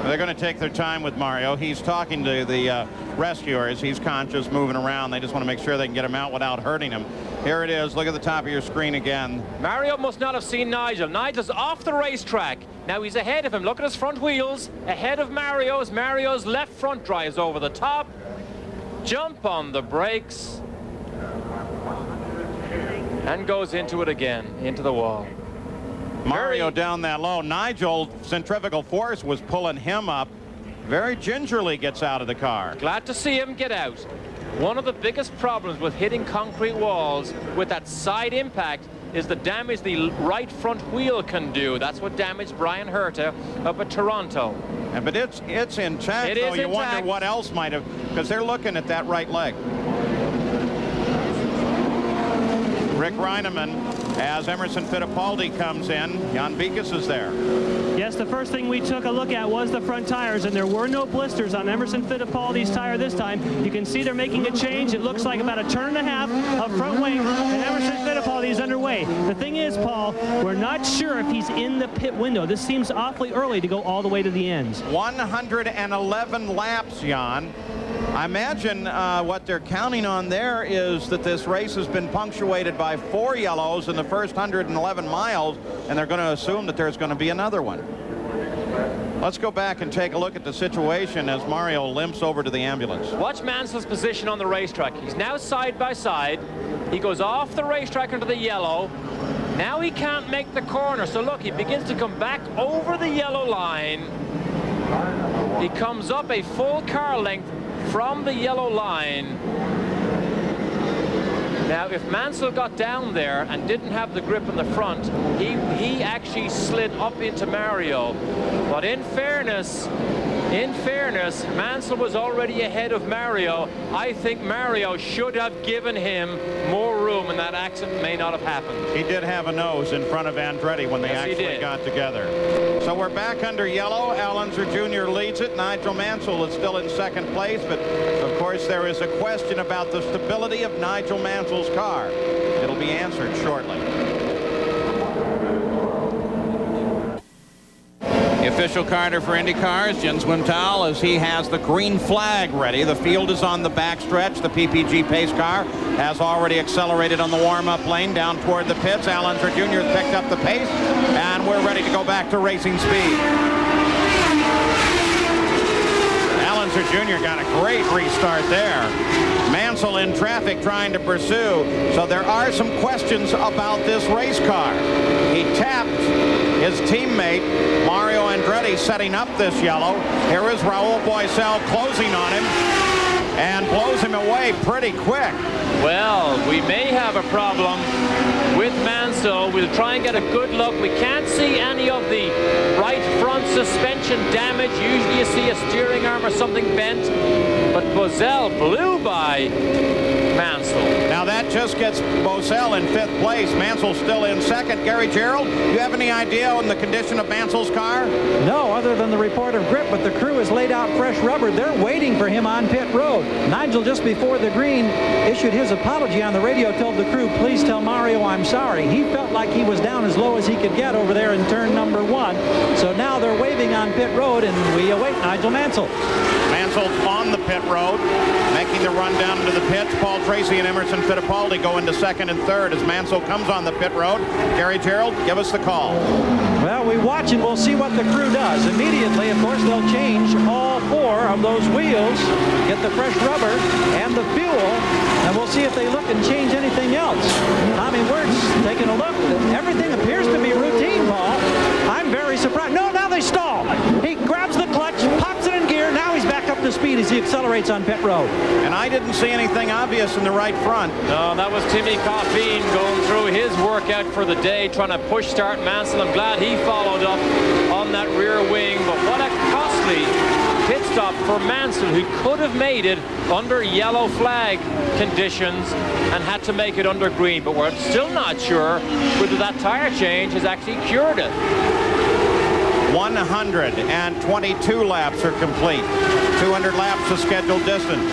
They're going to take their time with Mario. He's talking to the rescuers. He's conscious, moving around. They just want to make sure they can get him out without hurting him. Here it is. Look at the top of your screen again. Mario must not have seen Nigel. Nigel's off the racetrack. Now he's ahead of him. Look at his front wheels. Ahead of Mario's. Mario's left front drives over the top. Jump on the brakes. And goes into it again, into the wall. Mario down that low. Nigel, centrifugal force was pulling him up. Very gingerly gets out of the car. Glad to see him get out. One of the biggest problems with hitting concrete walls with that side impact is the damage the right front wheel can do. That's what damaged Brian Herta up at Toronto. Yeah, but it's intact, it though. Is you intact. Wonder what else might have, because they're looking at that right leg. Rick Reineman, as Emerson Fittipaldi comes in. Jan Beekes is there. Yes, the first thing we took a look at was the front tires, and there were no blisters on Emerson Fittipaldi's tire this time. You can see they're making a change. It looks like about a turn and a half of front wing, and Emerson Fittipaldi is underway. The thing is, Paul, we're not sure if he's in the pit window. This seems awfully early to go all the way to the end. 111 laps, Jan. I imagine what they're counting on there is that this race has been punctuated by 4 yellows in the first 111 miles, and they're going to assume that there's going to be another one. Let's go back and take a look at the situation as Mario limps over to the ambulance. Watch Mansell's position on the racetrack. He's now side by side. He goes off the racetrack into the yellow. Now he can't make the corner. So look, he begins to come back over the yellow line. He comes up a full car length from the yellow line. Now, if Mansell got down there and didn't have the grip in the front, he actually slid up into Mario. But in fairness, Mansell was already ahead of Mario. I think Mario should have given him more room, and that accident may not have happened. He did have a nose in front of Andretti when they actually got together. So we're back under yellow. Al Unser Jr. leads it. Nigel Mansell is still in second place, but of course there is a question about the stability of Nigel Mansell's car. It'll be answered shortly. The official carter for IndyCar is Jens Wimtall as he has the green flag ready. The field is on the backstretch. The PPG pace car has already accelerated on the warm-up lane down toward the pits. Al Unser Jr. has picked up the pace, and we're ready to go back to racing speed. Al Unser Jr. got a great restart there. Mansell in traffic trying to pursue. So there are some questions about this race car. He tapped his teammate Mario Andretti setting up this yellow. Here is Raul Boesel closing on him and blows him away pretty quick. Well, we may have a problem with Mansell. We'll try and get a good look. We can't see any of the right front suspension damage. Usually you see a steering arm or something bent, but Boesel blew by Mansell. Now that just gets Boesel in 5th place. Mansell's still in 2nd. Gary Gerald, do you have any idea on the condition of Mansell's car? No, other than the report of grip, but the crew has laid out fresh rubber. They're waiting for him on pit road. Nigel, just before the green, issued his apology on the radio, told the crew, please tell Mario I'm sorry. He felt like he was down as low as he could get over there in turn number 1. So now they're waving on pit road, and we await Nigel Mansell. Mansell on the pit road, making the run down into the pits. Paul Tracy and Emerson Fittipaldi go into 2nd and 3rd as Mansell comes on the pit road. Gary Gerald, give us the call. Well, we watch and we'll see what the crew does. Immediately, of course, they'll change all 4 of those wheels, get the fresh rubber and the fuel, and we'll see if they look and change anything else. Tommy Wirtz taking a look. Everything appears to be routine, Paul. I'm very surprised. No, now they stall. He grabs the clutch, pops it in gear. Now he's back up to speed as he accelerates on pit road. And I didn't see anything obvious in the right front. No, that was Timmy Coffeen going through his workout for the day, trying to push start Mansell. I'm glad he followed up on that rear wing, but what a costly pit stop for Mansell, who could have made it under yellow flag conditions and had to make it under green, but we're still not sure whether that tire change has actually cured it. 122 laps are complete. 200 laps of scheduled distance.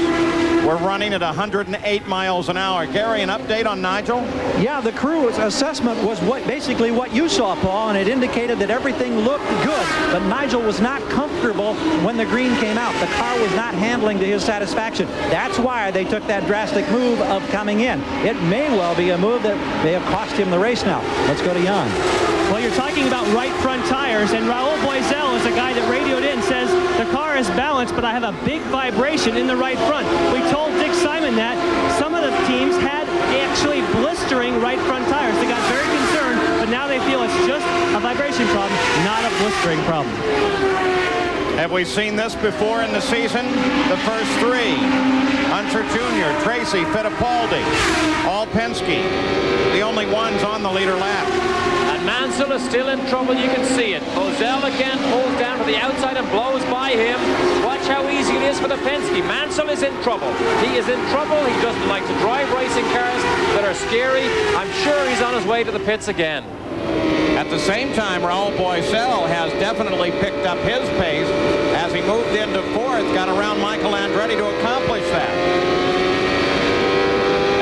We're running at 108 miles an hour. Gary, an update on Nigel? Yeah, the crew's assessment was basically what you saw, Paul, and it indicated that everything looked good, but Nigel was not comfortable when the green came out. The car was not handling to his satisfaction. That's why they took that drastic move of coming in. It may well be a move that may have cost him the race now. Let's go to Jan. Well, you're talking about right front tires, and Raul Boisel is a guy that radioed in, says the car is balanced, but I have a big vibration in the right front. We told Dick Simon that some of the teams had actually blistering right front tires. They got very concerned, but now they feel it's just a vibration problem, not a blistering problem. Have we seen this before in the season? The first three. Hunter Jr., Tracy, Fittipaldi, all Penske. The only ones on the leader lap. And Mansell is still in trouble, you can see it. Boisel again pulls down to the outside and blows by him. Watch how easy it is for the Penske. Mansell is in trouble. He is in trouble. He doesn't like to drive racing cars that are scary. I'm sure he's on his way to the pits again. At the same time, Raul Boisel has definitely picked up his pace as he moved into fourth, got around Michael Andretti to accomplish that.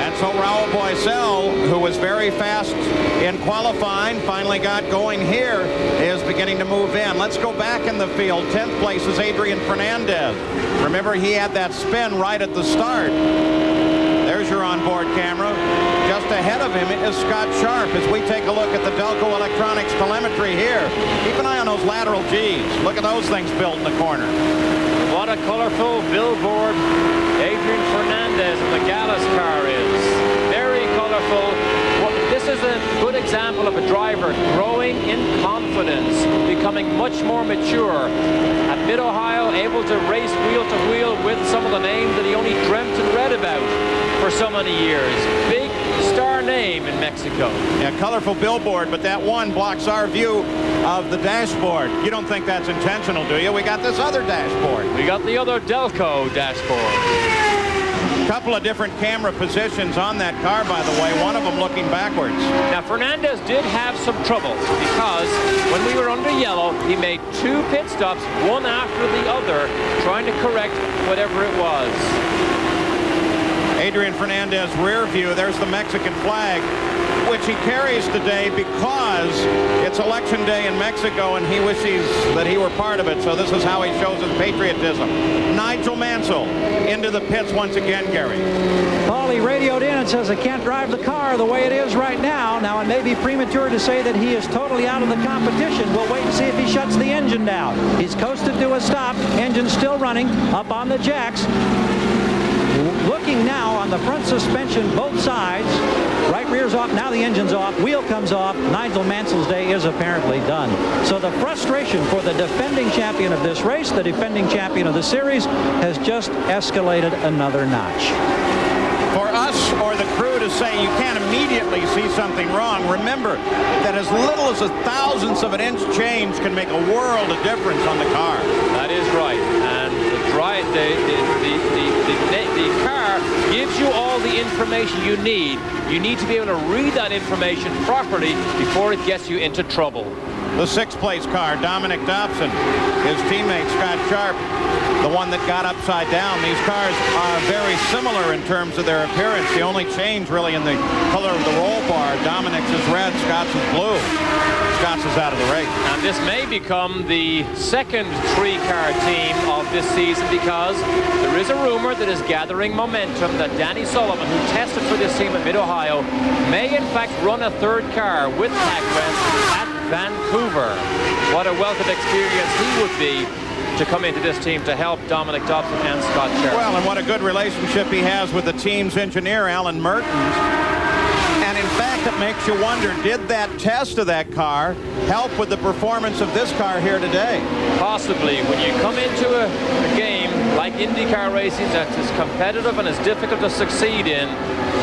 And so Raul Boisel, who was very fast in qualifying, finally got going here, is beginning to move in. Let's go back in the field. 10th place is Adrian Fernandez. Remember, he had that spin right at the start. There's your onboard camera. Just ahead of him is Scott Sharp as we take a look at the Delco Electronics telemetry here. Keep an eye on those lateral G's. Look at those things built in the corner. What a colorful billboard Adrian Fernandez in the Gallus car is. Very colorful. Well, this is a good example of a driver growing in confidence, becoming much more mature. At Mid-Ohio, able to race wheel to wheel with some of the names that he only dreamt and read about for so many years. Big star name in Mexico. Yeah, colorful billboard, but that one blocks our view of the dashboard. You don't think that's intentional, do you? We got this other dashboard. We got the other Delco dashboard. Couple of different camera positions on that car, by the way, one of them looking backwards. Now, Fernandez did have some trouble because when we were under yellow, he made two pit stops, one after the other, trying to correct whatever it was. Adrian Fernandez rear view. There's the Mexican flag, which he carries today because it's election day in Mexico and he wishes that he were part of it. So this is how he shows his patriotism. Nigel Mansell into the pits once again, Gary. Paul, he radioed in and says, I can't drive the car the way it is right now. Now, it may be premature to say that he is totally out of the competition. We'll wait and see if he shuts the engine down. He's coasted to a stop. Engine still running up on the jacks. Looking now on the front suspension, both sides. Right rear's off, now the engine's off, wheel comes off. Nigel Mansell's day is apparently done. So the frustration for the defending champion of this race, the defending champion of the series, has just escalated another notch. For us or the crew to say you can't immediately see something wrong, remember that as little as a thousandth of an inch change can make a world of difference on the car. That is right. And the car gives you all the information you need. You need to be able to read that information properly before it gets you into trouble. The sixth place car, Dominic Dobson, his teammate Scott Sharp, the one that got upside down. These cars are very similar in terms of their appearance. The only change really in the color of the roll bar. Dominic's is red, Scott's is blue. Scott's is out of the race. And this may become the second three-car team of this season because there is a rumor that is gathering momentum that Danny Sullivan, who tested for this team at Mid-Ohio, may in fact run a third car with Pac-Man at Vancouver. What a wealth of experience he would be to come into this team to help Dominic Dobson and Scott Sharp. Well, and what a good relationship he has with the team's engineer, Alan Mertens. And in fact, it makes you wonder, did that test of that car help with the performance of this car here today? Possibly. When you come into a game like IndyCar racing that's as competitive and as difficult to succeed in,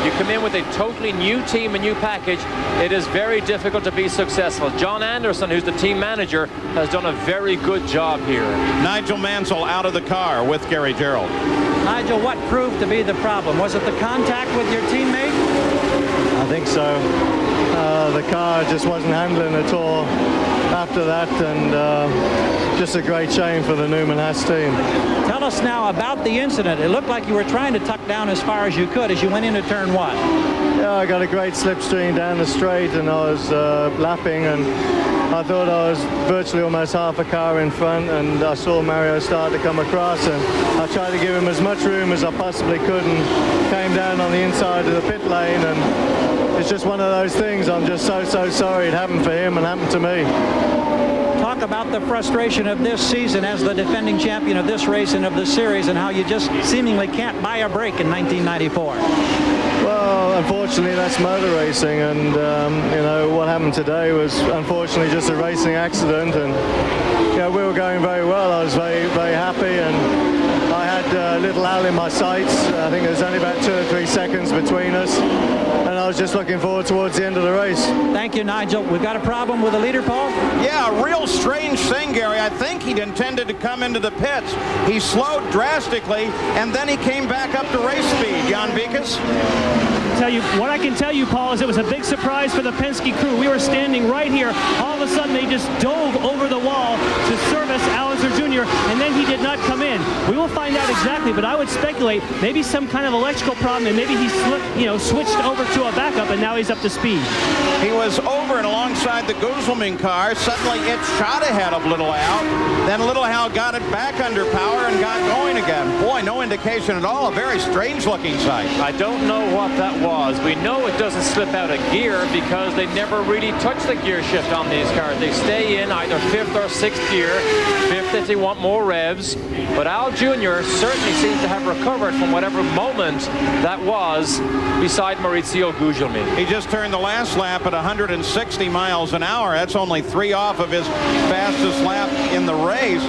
you come in with a totally new team, a new package, it is very difficult to be successful. John Anderson, who's the team manager, has done a very good job here. Nigel Mansell out of the car with Gary Gerould. Nigel, what proved to be the problem? Was it the contact with your teammate? I think so. The car just wasn't handling at all after that, and just a great shame for the Newman Haas team. Tell us now about the incident. It looked like you were trying to tuck down as far as you could as you went into turn 1. Yeah, I got a great slipstream down the straight, and I was lapping, and I thought I was virtually almost half a car in front, and I saw Mario start to come across, and I tried to give him as much room as I possibly could, and came down on the inside of the pit lane, and it's just one of those things. I'm just so sorry it happened for him and happened to me. Talk about the frustration of this season as the defending champion of this race and of the series, and how you just seemingly can't buy a break in 1994. Well, unfortunately, that's motor racing, and you know, what happened today was unfortunately just a racing accident, and you know, we were going very well. I was very happy, and I had little Al in my sights. I think there's only about 2 or 3 seconds between us, and I was just looking forward towards the end of the race. Thank you, Nigel. We've got a problem with the leader, Paul? Yeah, a real strange thing, Gary. I think he'd intended to come into the pits. He slowed drastically, and then he came back up to race speed. Jan Beekes? What I can tell you, Paul, is it was a big surprise for the Penske crew. We were standing right here. All of a sudden, they just dove over the wall to service Alonso Jr., and then he did not come in. We will find out exactly, but I would speculate maybe some kind of electrical problem, and maybe he switched over to a backup, and now he's up to speed. He was over and alongside the Guzman car. Suddenly, it shot ahead of Little Al. Then Little Al got it back under power and got going again. Boy, no indication at all. A very strange-looking sight. I don't know what that was. We know it doesn't slip out of gear because they never really touch the gear shift on these cars. They stay in either 5th or 6th gear, 5th if they want more revs. But Al Jr. certainly seems to have recovered from whatever moment that was beside Maurizio Gugelmin. He just turned the last lap at 160 miles an hour. That's only 3 off of his fastest lap in the race.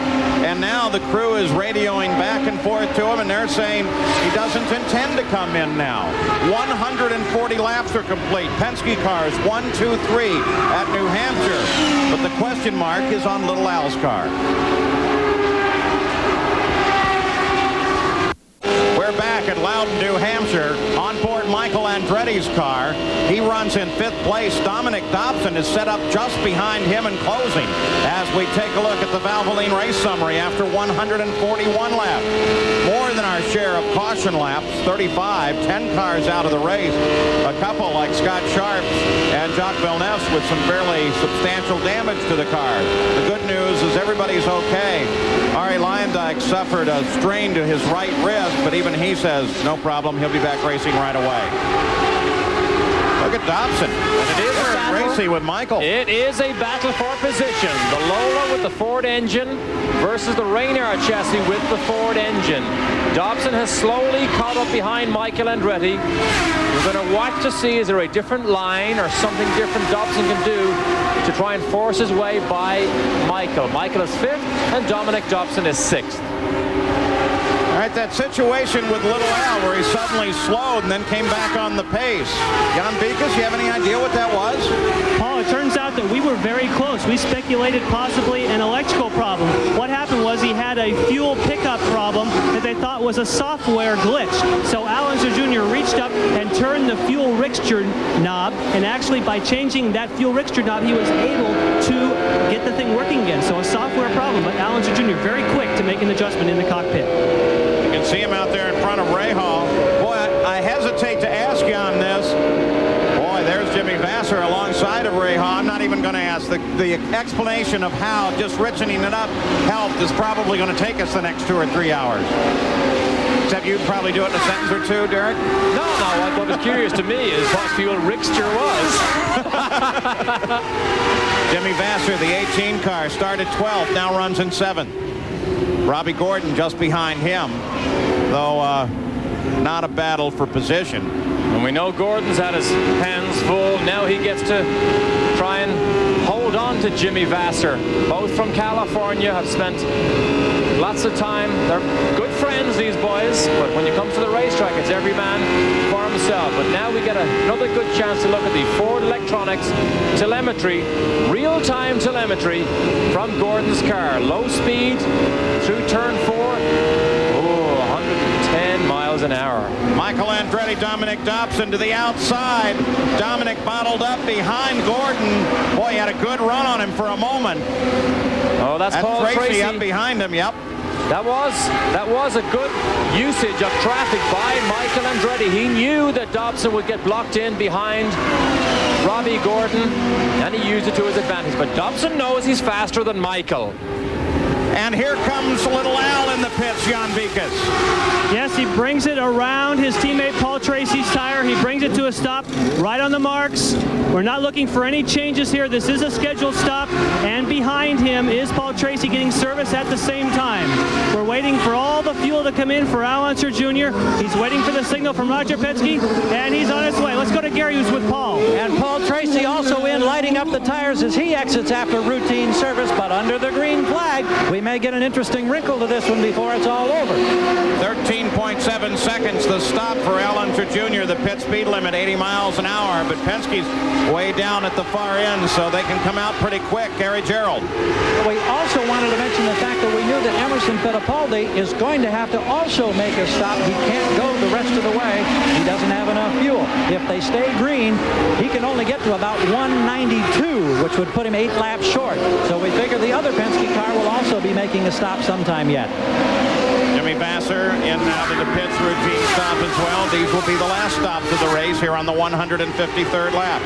And now the crew is radioing back and forth to him, and they're saying he doesn't intend to come in now. 140 laps are complete. Penske cars 1, 2, 3 at New Hampshire. But the question mark is on Little Al's car. We're back at Loudon, New Hampshire. On board Michael Andretti's car. He runs in 5th place. Dominic Dobson is set up just behind him and closing as we take a look at the Valvoline race summary after 141 laps. More than our share of caution laps, 35, 10 cars out of the race. A couple like Scott Sharp and Jacques Villeneuve with some fairly substantial damage to the car. The good news is everybody's okay. Arie Luyendyk suffered a strain to his right wrist, but even he says no problem. He'll be back racing right away. Look at Dobson. And it is very racy with Michael. It is a battle for position. The Lola with the Ford engine versus the Reynard chassis with the Ford engine. Dobson has slowly caught up behind Michael Andretti. We're going to watch to see, is there a different line or something different Dobson can do to try and force his way by Michael. Michael is 5th and Dominic Dobson is 6th. All right, that situation with Little Al where he suddenly slowed and then came back on the pace. Jan Beekes, you have any idea what that was? Paul, it turns out that we were very close. We speculated possibly an electrical problem. What happened was he had a fuel pickup problem that they thought was a software glitch. So Alonso Jr. reached up and turned the fuel mixture knob, and actually by changing that fuel mixture knob, he was able to get the thing working again. So a software problem, but Alonso Jr. very quick to make an adjustment in the cockpit. You can see him out there in front of Rahal. Boy, I hesitate to ask you on this. Boy, there's Jimmy Vasser alongside of Rahal. I'm not even going to ask. The explanation of how just richening it up helped is probably going to take us the next 2 or 3 hours. Except you'd probably do it in a sentence or two, Derek? No. What was curious to me is what fuel mixture was. Jimmy Vasser, the 18 car, started 12th, now runs in 7th. Robbie Gordon just behind him, though not a battle for position. And we know Gordon's had his hands full. Now he gets to try and hold on to Jimmy Vasser. Both from California, have spent lots of time. They're good friends, these boys, but when it comes to the racetrack, it's every man for himself. But now we get another good chance to look at the Ford Electronics telemetry, real-time telemetry from Gordon's car. Low speed through turn 4. 110 miles an hour. Michael Andretti, Dominic Dobson to the outside. Dominic bottled up behind Gordon. Boy, he had a good run on him for a moment. Oh, that's Paul Tracy up behind him. Yep. That was a good usage of traffic by Michael Andretti. He knew that Dobson would get blocked in behind Robbie Gordon, and he used it to his advantage. But Dobson knows he's faster than Michael. And here comes Little Al in the pits, Jan Vikas. Yes, he brings it around his teammate Paul Tracy's tire. He brings it to a stop right on the marks. We're not looking for any changes here. This is a scheduled stop, and behind him is Paul Tracy getting service at the same time. We're waiting for all the fuel to come in for Al Unser Jr. He's waiting for the signal from Roger Penske, and he's on his way. Let's go to Gary, who's with Paul. And Paul Tracy also in, lighting up the tires as he exits after routine service, but under the green flag. We may get an interesting wrinkle to this one before it's all over. 13.7 seconds the stop for Al Unser Jr. The pit speed limit 80 miles an hour, but Penske's way down at the far end, so they can come out pretty quick. Gary Gerald. We also wanted to mention the fact that we knew that Emerson Fittipaldi is going to have to also make a stop. He can't go the rest of the way. He doesn't have enough fuel. If they stay green, he can only get to about 192, which would put him 8 laps short. So we figure the other Penske car will also be making a stop sometime yet. Jimmy Vasser in now to the pits, routine stop as well. These will be the last stops of the race here on the 153rd lap.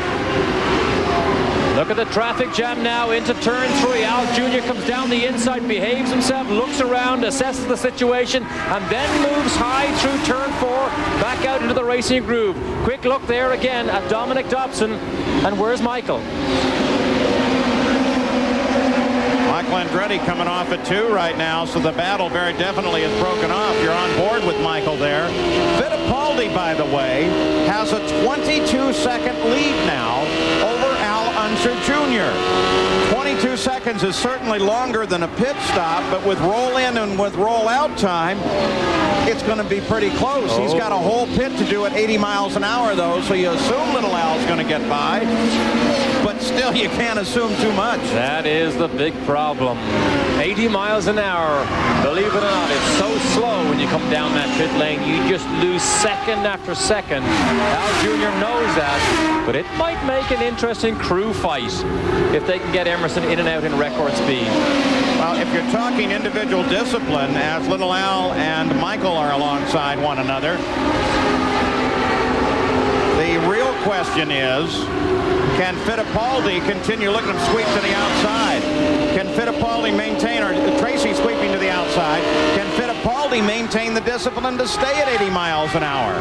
Look at the traffic jam now into turn 3. Al Jr. comes down the inside, behaves himself, looks around, assesses the situation, and then moves high through turn 4, back out into the racing groove. Quick look there again at Dominic Dobson. And where's Michael? Michael Andretti coming off at 2 right now, so the battle very definitely is broken off. You're on board with Michael there. Fittipaldi, by the way, has a 22-second lead now over Al Unser Jr. 22 seconds is certainly longer than a pit stop, but with roll in and with roll out time, it's going to be pretty close. He's got a whole pit to do at 80 miles an hour, though, so you assume Little Al's going to get by. But still, you can't assume too much. That is the big problem. 80 miles an hour. Believe it or not, it's so slow when you come down that pit lane. You just lose second after second. Al Jr. knows that, but it might make an interesting crew fight if they can get Emerson in and out in record speed. Well, if you're talking individual discipline, as Little Al and Michael are alongside one another, the real question is, can Fittipaldi continue? Look at him sweep to the outside. Can Fittipaldi maintain, or Tracy sweeping to the outside, can Fittipaldi maintain the discipline to stay at 80 miles an hour?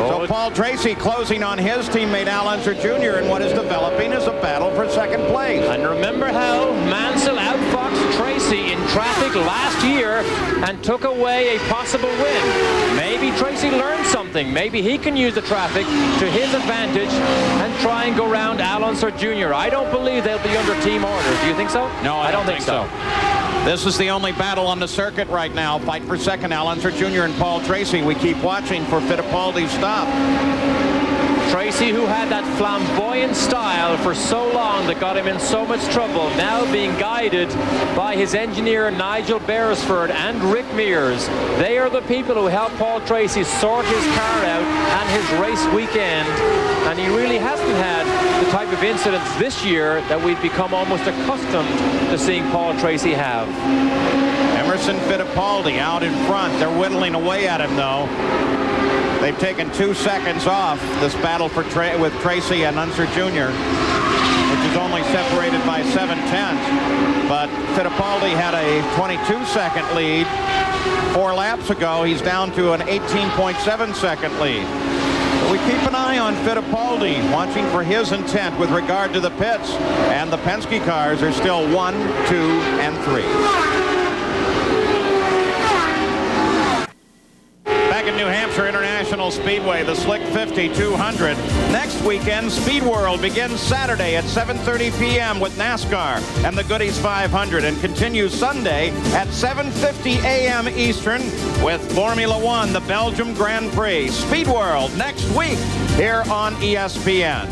So Paul Tracy closing on his teammate Al Unser Jr. in what is developing as a battle for second place. And remember how Mansell outfoxed Tracy in traffic last year and took away a possible win. Maybe Tracy learned something. Maybe he can use the traffic to his advantage and try and go around Al Unser Jr. I don't believe they'll be under team orders. Do you think so? No, I don't think so. This is the only battle on the circuit right now. Fight for second, Al Unser Jr. and Paul Tracy. We keep watching for Fittipaldi's stop. Tracy, who had that flamboyant style for so long that got him in so much trouble, now being guided by his engineer Nigel Beresford and Rick Mears. They are the people who helped Paul Tracy sort his car out and his race weekend. And he really hasn't had the type of incidents this year that we've become almost accustomed to seeing Paul Tracy have. Emerson Fittipaldi out in front. They're whittling away at him, though. They've taken 2 seconds off this battle for with Tracy and Unser Jr., which is only separated by 7/10. But Fittipaldi had a 22-second lead 4 laps ago. He's down to an 18.7-second lead. So we keep an eye on Fittipaldi, watching for his intent with regard to the pits. And the Penske cars are still 1, 2, and 3. Back in New Hampshire International International Speedway, the Slick 50 200. Next weekend, Speed World begins Saturday at 7:30 p.m. with NASCAR and the Goodies 500, and continues Sunday at 7:50 a.m. Eastern with Formula One, the Belgium Grand Prix. Speed World next week here on ESPN.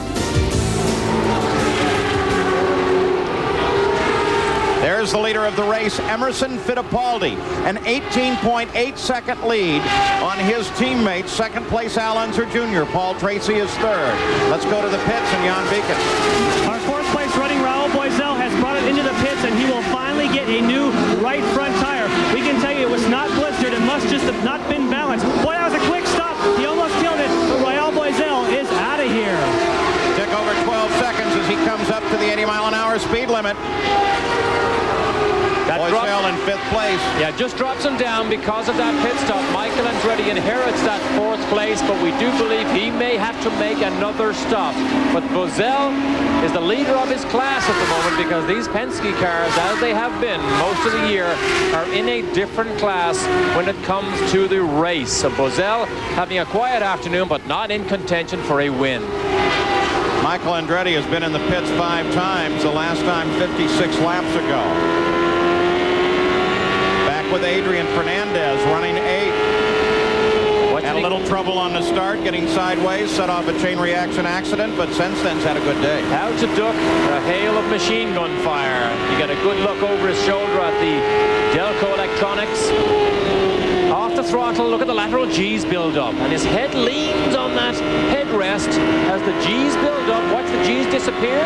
There's the leader of the race, Emerson Fittipaldi, an 18.8-second lead on his teammates. Second place, Al Unser Jr. Paul Tracy is third. Let's go to the pits and Jan Beacon. Our fourth place running Raul Boisel has brought it into the pits, and he will finally get a new right front tire. We can tell you it was not blistered. It must just have not been balanced. Boy, that was a quick stop. He almost killed it, but Raul Boisel is out of here. Took over 12 seconds as he comes up to the 80-mile-an-hour speed limit. Boisel in fifth place. Yeah, just drops him down because of that pit stop. Michael Andretti inherits that fourth place, but we do believe he may have to make another stop. But Boisel is the leader of his class at the moment, because these Penske cars, as they have been most of the year, are in a different class when it comes to the race. So Boisel having a quiet afternoon, but not in contention for a win. Michael Andretti has been in the pits 5 times, the last time 56 laps ago. With Adrian Fernandez running 8. Had a little trouble on the start, getting sideways, set off a chain reaction accident, but since then's had a good day. How to duck a hail of machine gun fire. You get a good look over his shoulder at the Delco Electronics. Off the throttle, look at the lateral G's build up, and his head leans on that headrest as the G's build up. Watch the G's disappear.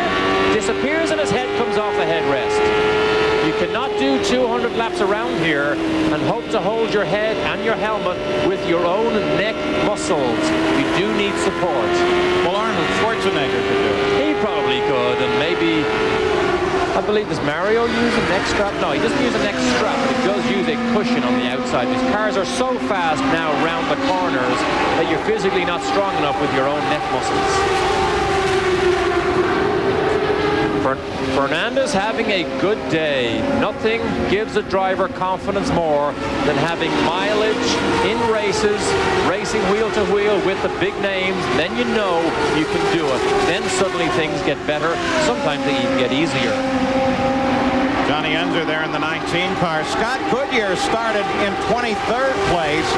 Disappears and his head comes off the headrest. You cannot do 200 laps around here and hope to hold your head and your helmet with your own neck muscles. You do need support. Well, Arnold Schwarzenegger could do it. He probably could, and maybe, I believe, does Mario use a neck strap? No, he doesn't use a neck strap, but he does use a cushion on the outside. These cars are so fast now around the corners that you're physically not strong enough with your own neck muscles. Fernandez having a good day. Nothing gives a driver confidence more than having mileage in races, racing wheel to wheel with the big names. Then you know you can do it. Then suddenly things get better. Sometimes they even get easier. Johnny Unser there in the 19 car. Scott Goodyear started in 23rd place.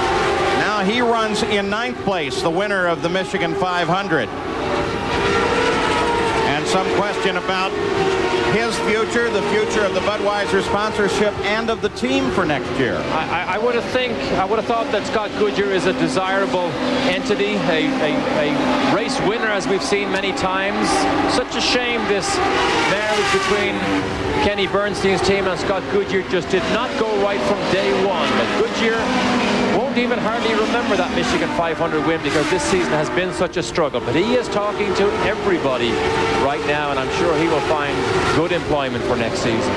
Now he runs in 9th place, the winner of the Michigan 500. Some question about his future, the future of the Budweiser sponsorship, and of the team for next year. I would have thought that Scott Goodyear is a desirable entity, a race winner, as we've seen many times. Such a shame this marriage between Kenny Bernstein's team and Scott Goodyear just did not go right from day one. But Goodyear won't even hardly remember that Michigan 500 win, because this season has been such a struggle. But he is talking to everybody right now, and I'm sure he will find good employment for next season.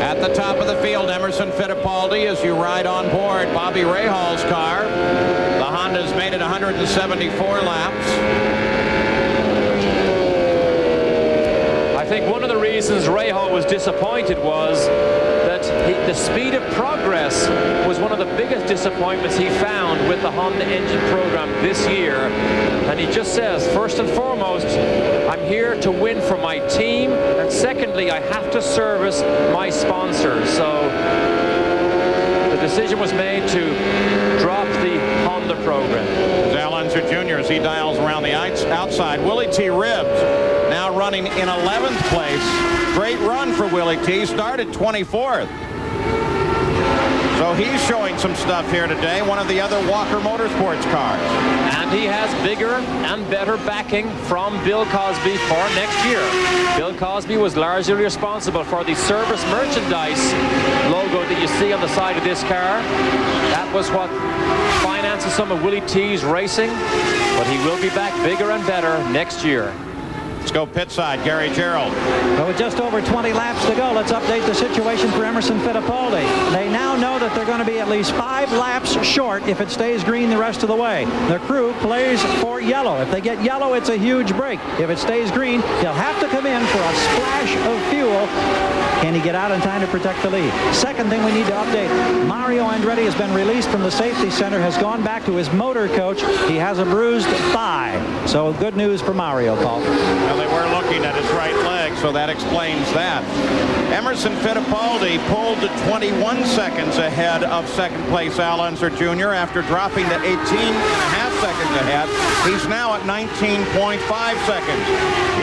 At the top of the field, Emerson Fittipaldi, as you ride on board Bobby Rahal's car. The Honda's made it 174 laps. I think one of the reasons Rahal was disappointed was that the speed of progress was one of the biggest disappointments he found with the Honda engine program this year. And he just says, first and foremost, I'm here to win for my team, and secondly, I have to service my sponsors. So the decision was made to drop the Honda program. Al Unser Jr. as he dials around the outside. Willie T. Ribbs now running in 11th place. Great run for Willie T. Started 24th. So he's showing some stuff here today, one of the other Walker Motorsports cars. And he has bigger and better backing from Bill Cosby for next year. Bill Cosby was largely responsible for the service merchandise logo that you see on the side of this car. That was what finances some of Willie T's racing, but he will be back bigger and better next year. Let's go pit side, Gary Gerald. Well, with just over 20 laps to go, let's update the situation for Emerson Fittipaldi. They now know that they're going to be at least 5 laps short if it stays green the rest of the way. The crew plays for yellow. If they get yellow, it's a huge break. If it stays green, they'll have to come in for a splash of fuel Can he get out in time to protect the lead? Second thing we need to update, Mario Andretti has been released from the safety center, has gone back to his motor coach. He has a bruised thigh. So good news for Mario, Paul. Well, they were looking at his right leg, so that explains that. Emerson Fittipaldi pulled to 21 seconds ahead of second place Al Unser Jr. after dropping to 18.5 seconds ahead. He's now at 19.5 seconds.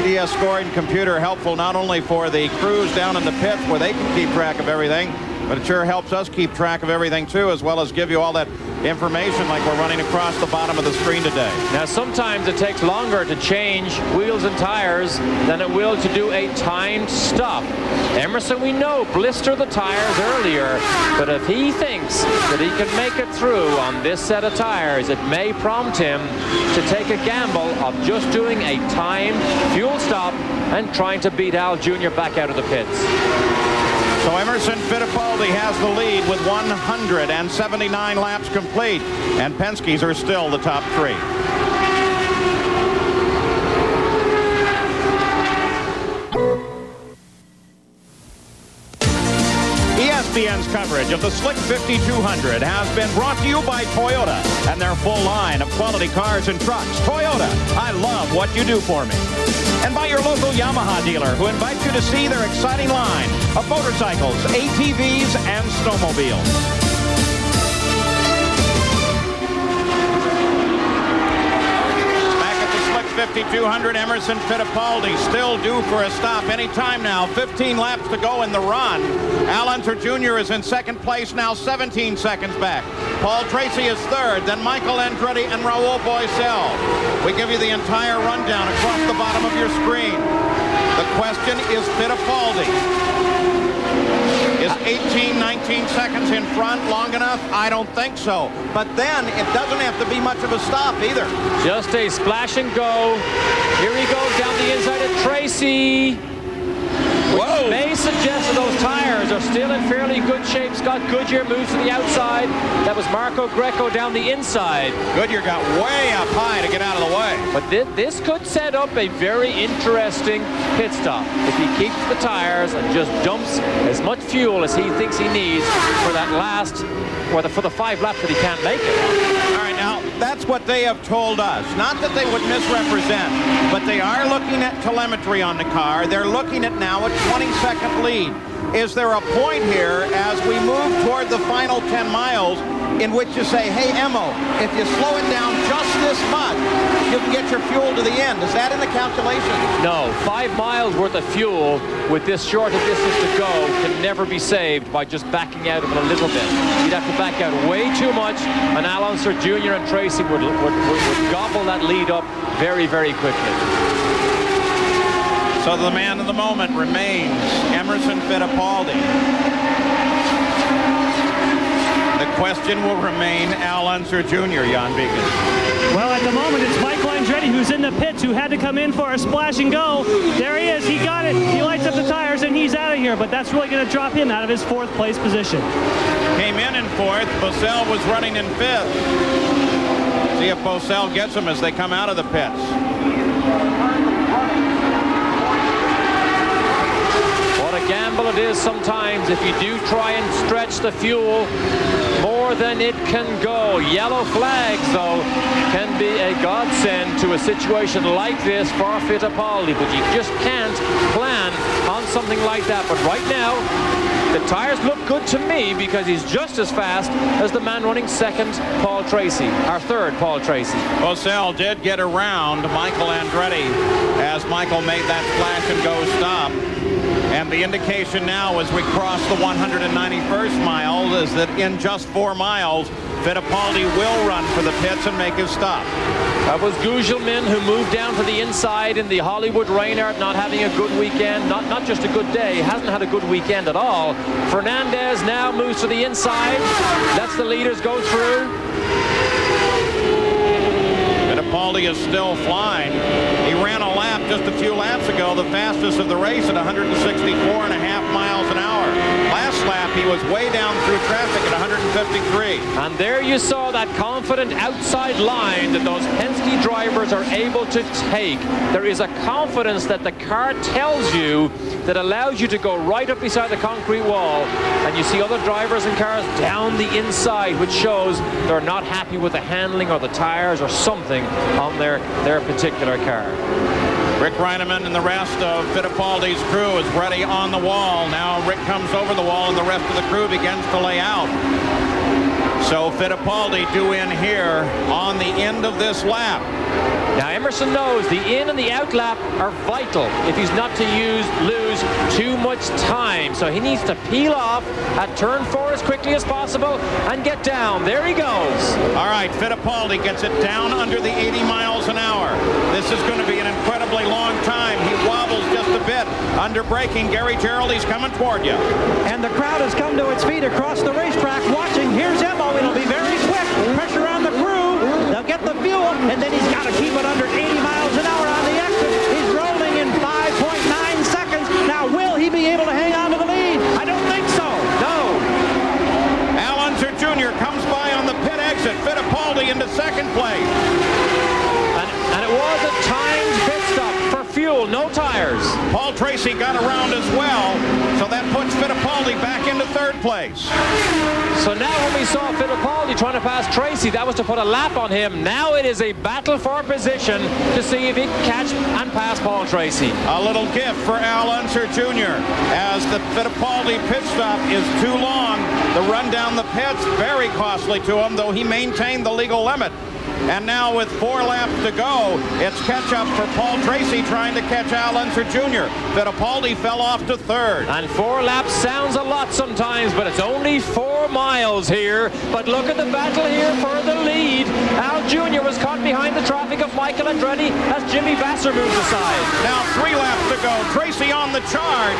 EDS scoring computer helpful not only for the crews down in the pits where they can keep track of everything, but it sure helps us keep track of everything too, as well as give you all that information like we're running across the bottom of the screen today. Now sometimes it takes longer to change wheels and tires than it will to do a timed stop. Emerson, we know, blistered the tires earlier, but if he thinks that he can make it through on this set of tires, it may prompt him to take a gamble of just doing a timed fuel stop and trying to beat Al Jr. back out of the pits. So Emerson Fittipaldi has the lead with 179 laps complete, and Penske's are still the top three. ESPN's coverage of the Slick 5200 has been brought to you by Toyota and their full line of quality cars and trucks. Toyota, I love what you do for me. And by your local Yamaha dealer, who invites you to see their exciting line of motorcycles, ATVs, and snowmobiles. 5200, Emerson Fittipaldi still due for a stop any time now. 15 laps to go in the run. Al Unser Jr. is in second place now, 17 seconds back. Paul Tracy is third, then Michael Andretti and Raul Boesel. We give you the entire rundown across the bottom of your screen. The question is Fittipaldi. Is 18, 19 seconds in front long enough? I don't think so. But then it doesn't have to be much of a stop either. Just a splash and go. Here he goes down the inside of Tracy. Whoa. May suggest that those tires are still in fairly good shape. Scott Goodyear moves to the outside. That was Marco Greco down the inside. Goodyear got way up high to get out of the way. But this could set up a very interesting pit stop if he keeps the tires and just dumps as much fuel as he thinks he needs for that last, or for the 5 laps that he can't make it. All right, now that's what they have told us. Not that they would misrepresent, but they are looking at telemetry on the car. They're looking at now a 20-second lead. Is there a point here as we move toward the final 10 miles in which you say, hey, Emo, if you slow it down just this much, you can get your fuel to the end? Is that in the calculation? No. 5 miles worth of fuel with this short a distance to go can never be saved by just backing out of it a little bit. You'd have to back out way too much, and Al Unser Jr. and Tracy would gobble that lead up very, very quickly. So the man of the moment remains Emerson Fittipaldi. The question will remain Al Unser Jr., Jan Beacon. Well, at the moment, it's Michael Andretti who's in the pits, who had to come in for a splash and go. There he is. He got it. He lights up the tires, and he's out of here. But that's really going to drop him out of his 4th place position. Came in 4th. Boesel was running in 5th. See if Boesel gets him as they come out of the pits. What a gamble it is sometimes if you do try and stretch the fuel more than it can go. Yellow flags, though, can be a godsend to a situation like this for Fittipaldi, but you just can't plan on something like that. But right now, the tires look good to me because he's just as fast as the man running second, Paul Tracy, our third, Paul Tracy. Boesel did get around Michael Andretti as Michael made that splash and go stop. And the indication now as we cross the 191st mile is that in just 4 miles, Fittipaldi will run for the pits and make his stop. That was Gugelmin, who moved down to the inside in the Hollywood Reynard, not having a good weekend, not just a good day, hasn't had a good weekend at all. Fernandez now moves to the inside, lets the leaders go through. Fittipaldi is still flying. He ran a lap just a few laps ago, the fastest of the race at 164.5 miles an hour. Last last lap, he was way down through traffic at 153. And there you saw that confident outside line that those Penske drivers are able to take. There is a confidence that the car tells you that allows you to go right up beside the concrete wall, and you see other drivers and cars down the inside, which shows they're not happy with the handling or the tires or something on their particular car. Rick Reineman and the rest of Fittipaldi's crew is ready on the wall. Now Rick comes over the wall and the rest of the crew begins to lay out. So Fittipaldi due in here on the end of this lap. Now Emerson knows the in and the out lap are vital if he's not to lose too much time. So he needs to peel off at turn 4 as quickly as possible and get down. There he goes. All right, Fittipaldi gets it down under the 80 miles an hour. This is going to be an incredibly long time. He wobbles just a bit. Under braking, Gary Gerald, he's coming toward you. And the crowd has come to its feet across the racetrack watching. Here's Emmo. It'll be very quick. Pressure on the crew. They'll get the fuel, and then he's got to keep it under 80 miles an hour on the exit. He's rolling in 5.9 seconds. Now, will he be able to hang on to the lead? I don't think so. No. Al Unser Jr. comes by on the pit exit. Fittipaldi into second place. And it was a timed pit stop for fuel, no tires. Paul Tracy got around as well, so that puts Fittipaldi back into third place. So now when we saw Fittipaldi trying to pass Tracy, that was to put a lap on him. Now it is a battle for position to see if he can catch and pass Paul Tracy. A little gift for Al Unser Jr. as the Fittipaldi pit stop is too long. The run down the pits, very costly to him, though he maintained the legal limit. And now with 4 laps to go, it's catch-up for Paul Tracy trying to catch Al Unser Jr. Fittipaldi fell off to third. And 4 laps sounds a lot sometimes, but it's only 4 miles here. But look at the battle here for the lead. Al Jr. was caught behind the traffic of Michael Andretti as Jimmy Vasser moves aside. Now 3 laps to go. Tracy on the charge.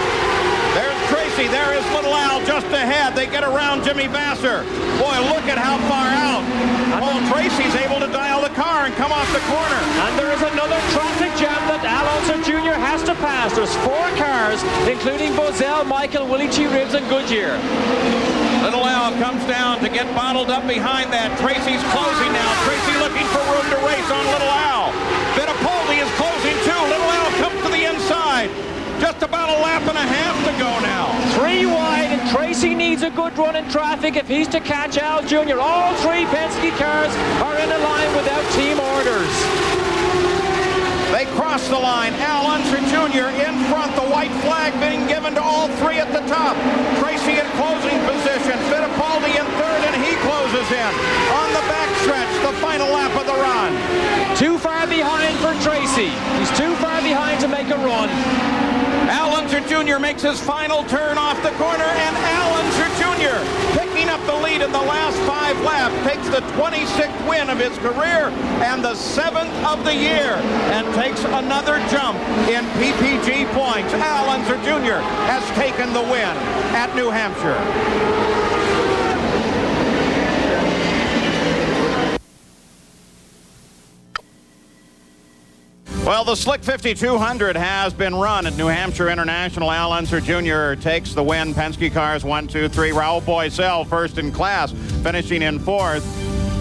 There's Tracy. There is little Al just ahead. They get around Jimmy Vasser. Boy, look at how far out. Paul Tracy's able to dial the car and come off the corner. And there is another traffic jam that Al Unser Jr. has to pass. There's 4 cars, including Bozell, Michael, Willie T. Ribbs, and Goodyear. Little Al comes down to get bottled up behind that. Tracy's closing now. Tracy looking for room to race on Little Al. Fittipaldi is closing too. Little Al comes to the inside. Just about a lap and a half to go now. 3 wide, and Tracy needs a good run in traffic if he's to catch Al Jr. All 3 Penske cars are in a line without team orders. They cross the line. Al Unser Jr. in front. The white flag being given to all 3 at the top. Tracy in closing position. Fittipaldi in third, and he closes in. On the backstretch, the final lap of the run. Too far behind for Tracy. He's too far behind to make a run. Al Unser Jr. makes his final turn off the corner, and Al Unser Jr. picking up the lead in the last 5 laps, takes the 26th win of his career and the 7th of the year, and takes another jump in PPG points. Al Unser Jr. has taken the win at New Hampshire. Well, the Slick 5200 has been run at New Hampshire International. Al Unser Jr. takes the win. Penske cars 1, 2, 3. Raul Boesel first in class, finishing in 4th.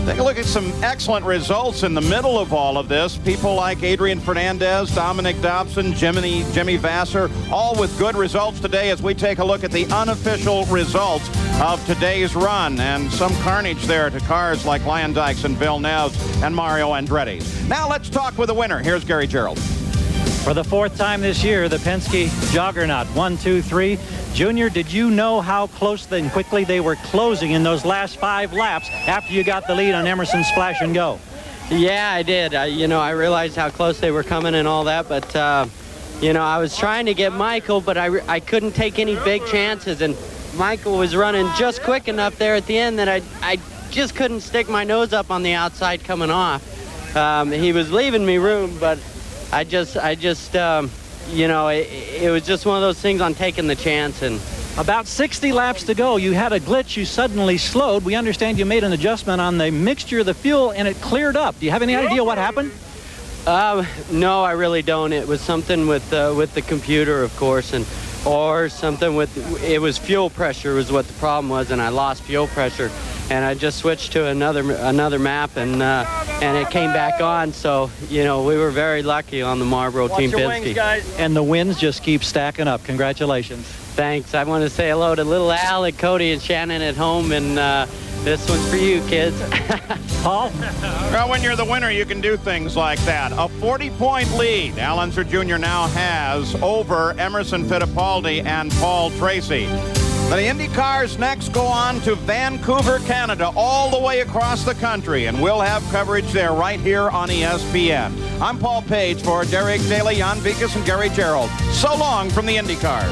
Take a look at some excellent results in the middle of all of this. People like Adrian Fernandez, Dominic Dobson, Jimmy Vasser, all with good results today as we take a look at the unofficial results of today's run. And some carnage there to cars like Lion Dykes and Villeneuve and Mario Andretti. Now let's talk with the winner. Here's Gary Gerald. For the 4th time this year, the Penske Juggernaut. 1, 2, 3. Junior, did you know how close and quickly they were closing in those last 5 laps after you got the lead on Emerson's Splash and Go? Yeah, I did. I realized how close they were coming and all that, but I was trying to get Michael, but I couldn't take any big chances, and Michael was running just quick enough there at the end that I just couldn't stick my nose up on the outside coming off. He was leaving me room, but it was just one of those things on taking the chance. And about 60 laps to go, you had a glitch. You suddenly slowed. We understand you made an adjustment on the mixture of the fuel, and it cleared up. Do you have any idea what happened? No, I really don't. It was something with the computer, of course, and or something with, it was fuel pressure was what the problem was, and I lost fuel pressure. And I just switched to another map, and it came back on. So, you know, we were very lucky on the Marlboro Team Penske. And the wins just keep stacking up. Congratulations. Thanks. I want to say hello to little Alec, Cody, and Shannon at home, and this one's for you, kids. Paul? Well, when you're the winner, you can do things like that. A 40-point lead Al Unser Jr. now has over Emerson Fittipaldi and Paul Tracy. The Indy cars next go on to Vancouver, Canada, all the way across the country, and we'll have coverage there right here on ESPN. I'm Paul Page for Derek Daly, Jan Vikas, and Gary Gerald. So long from the Indy cars.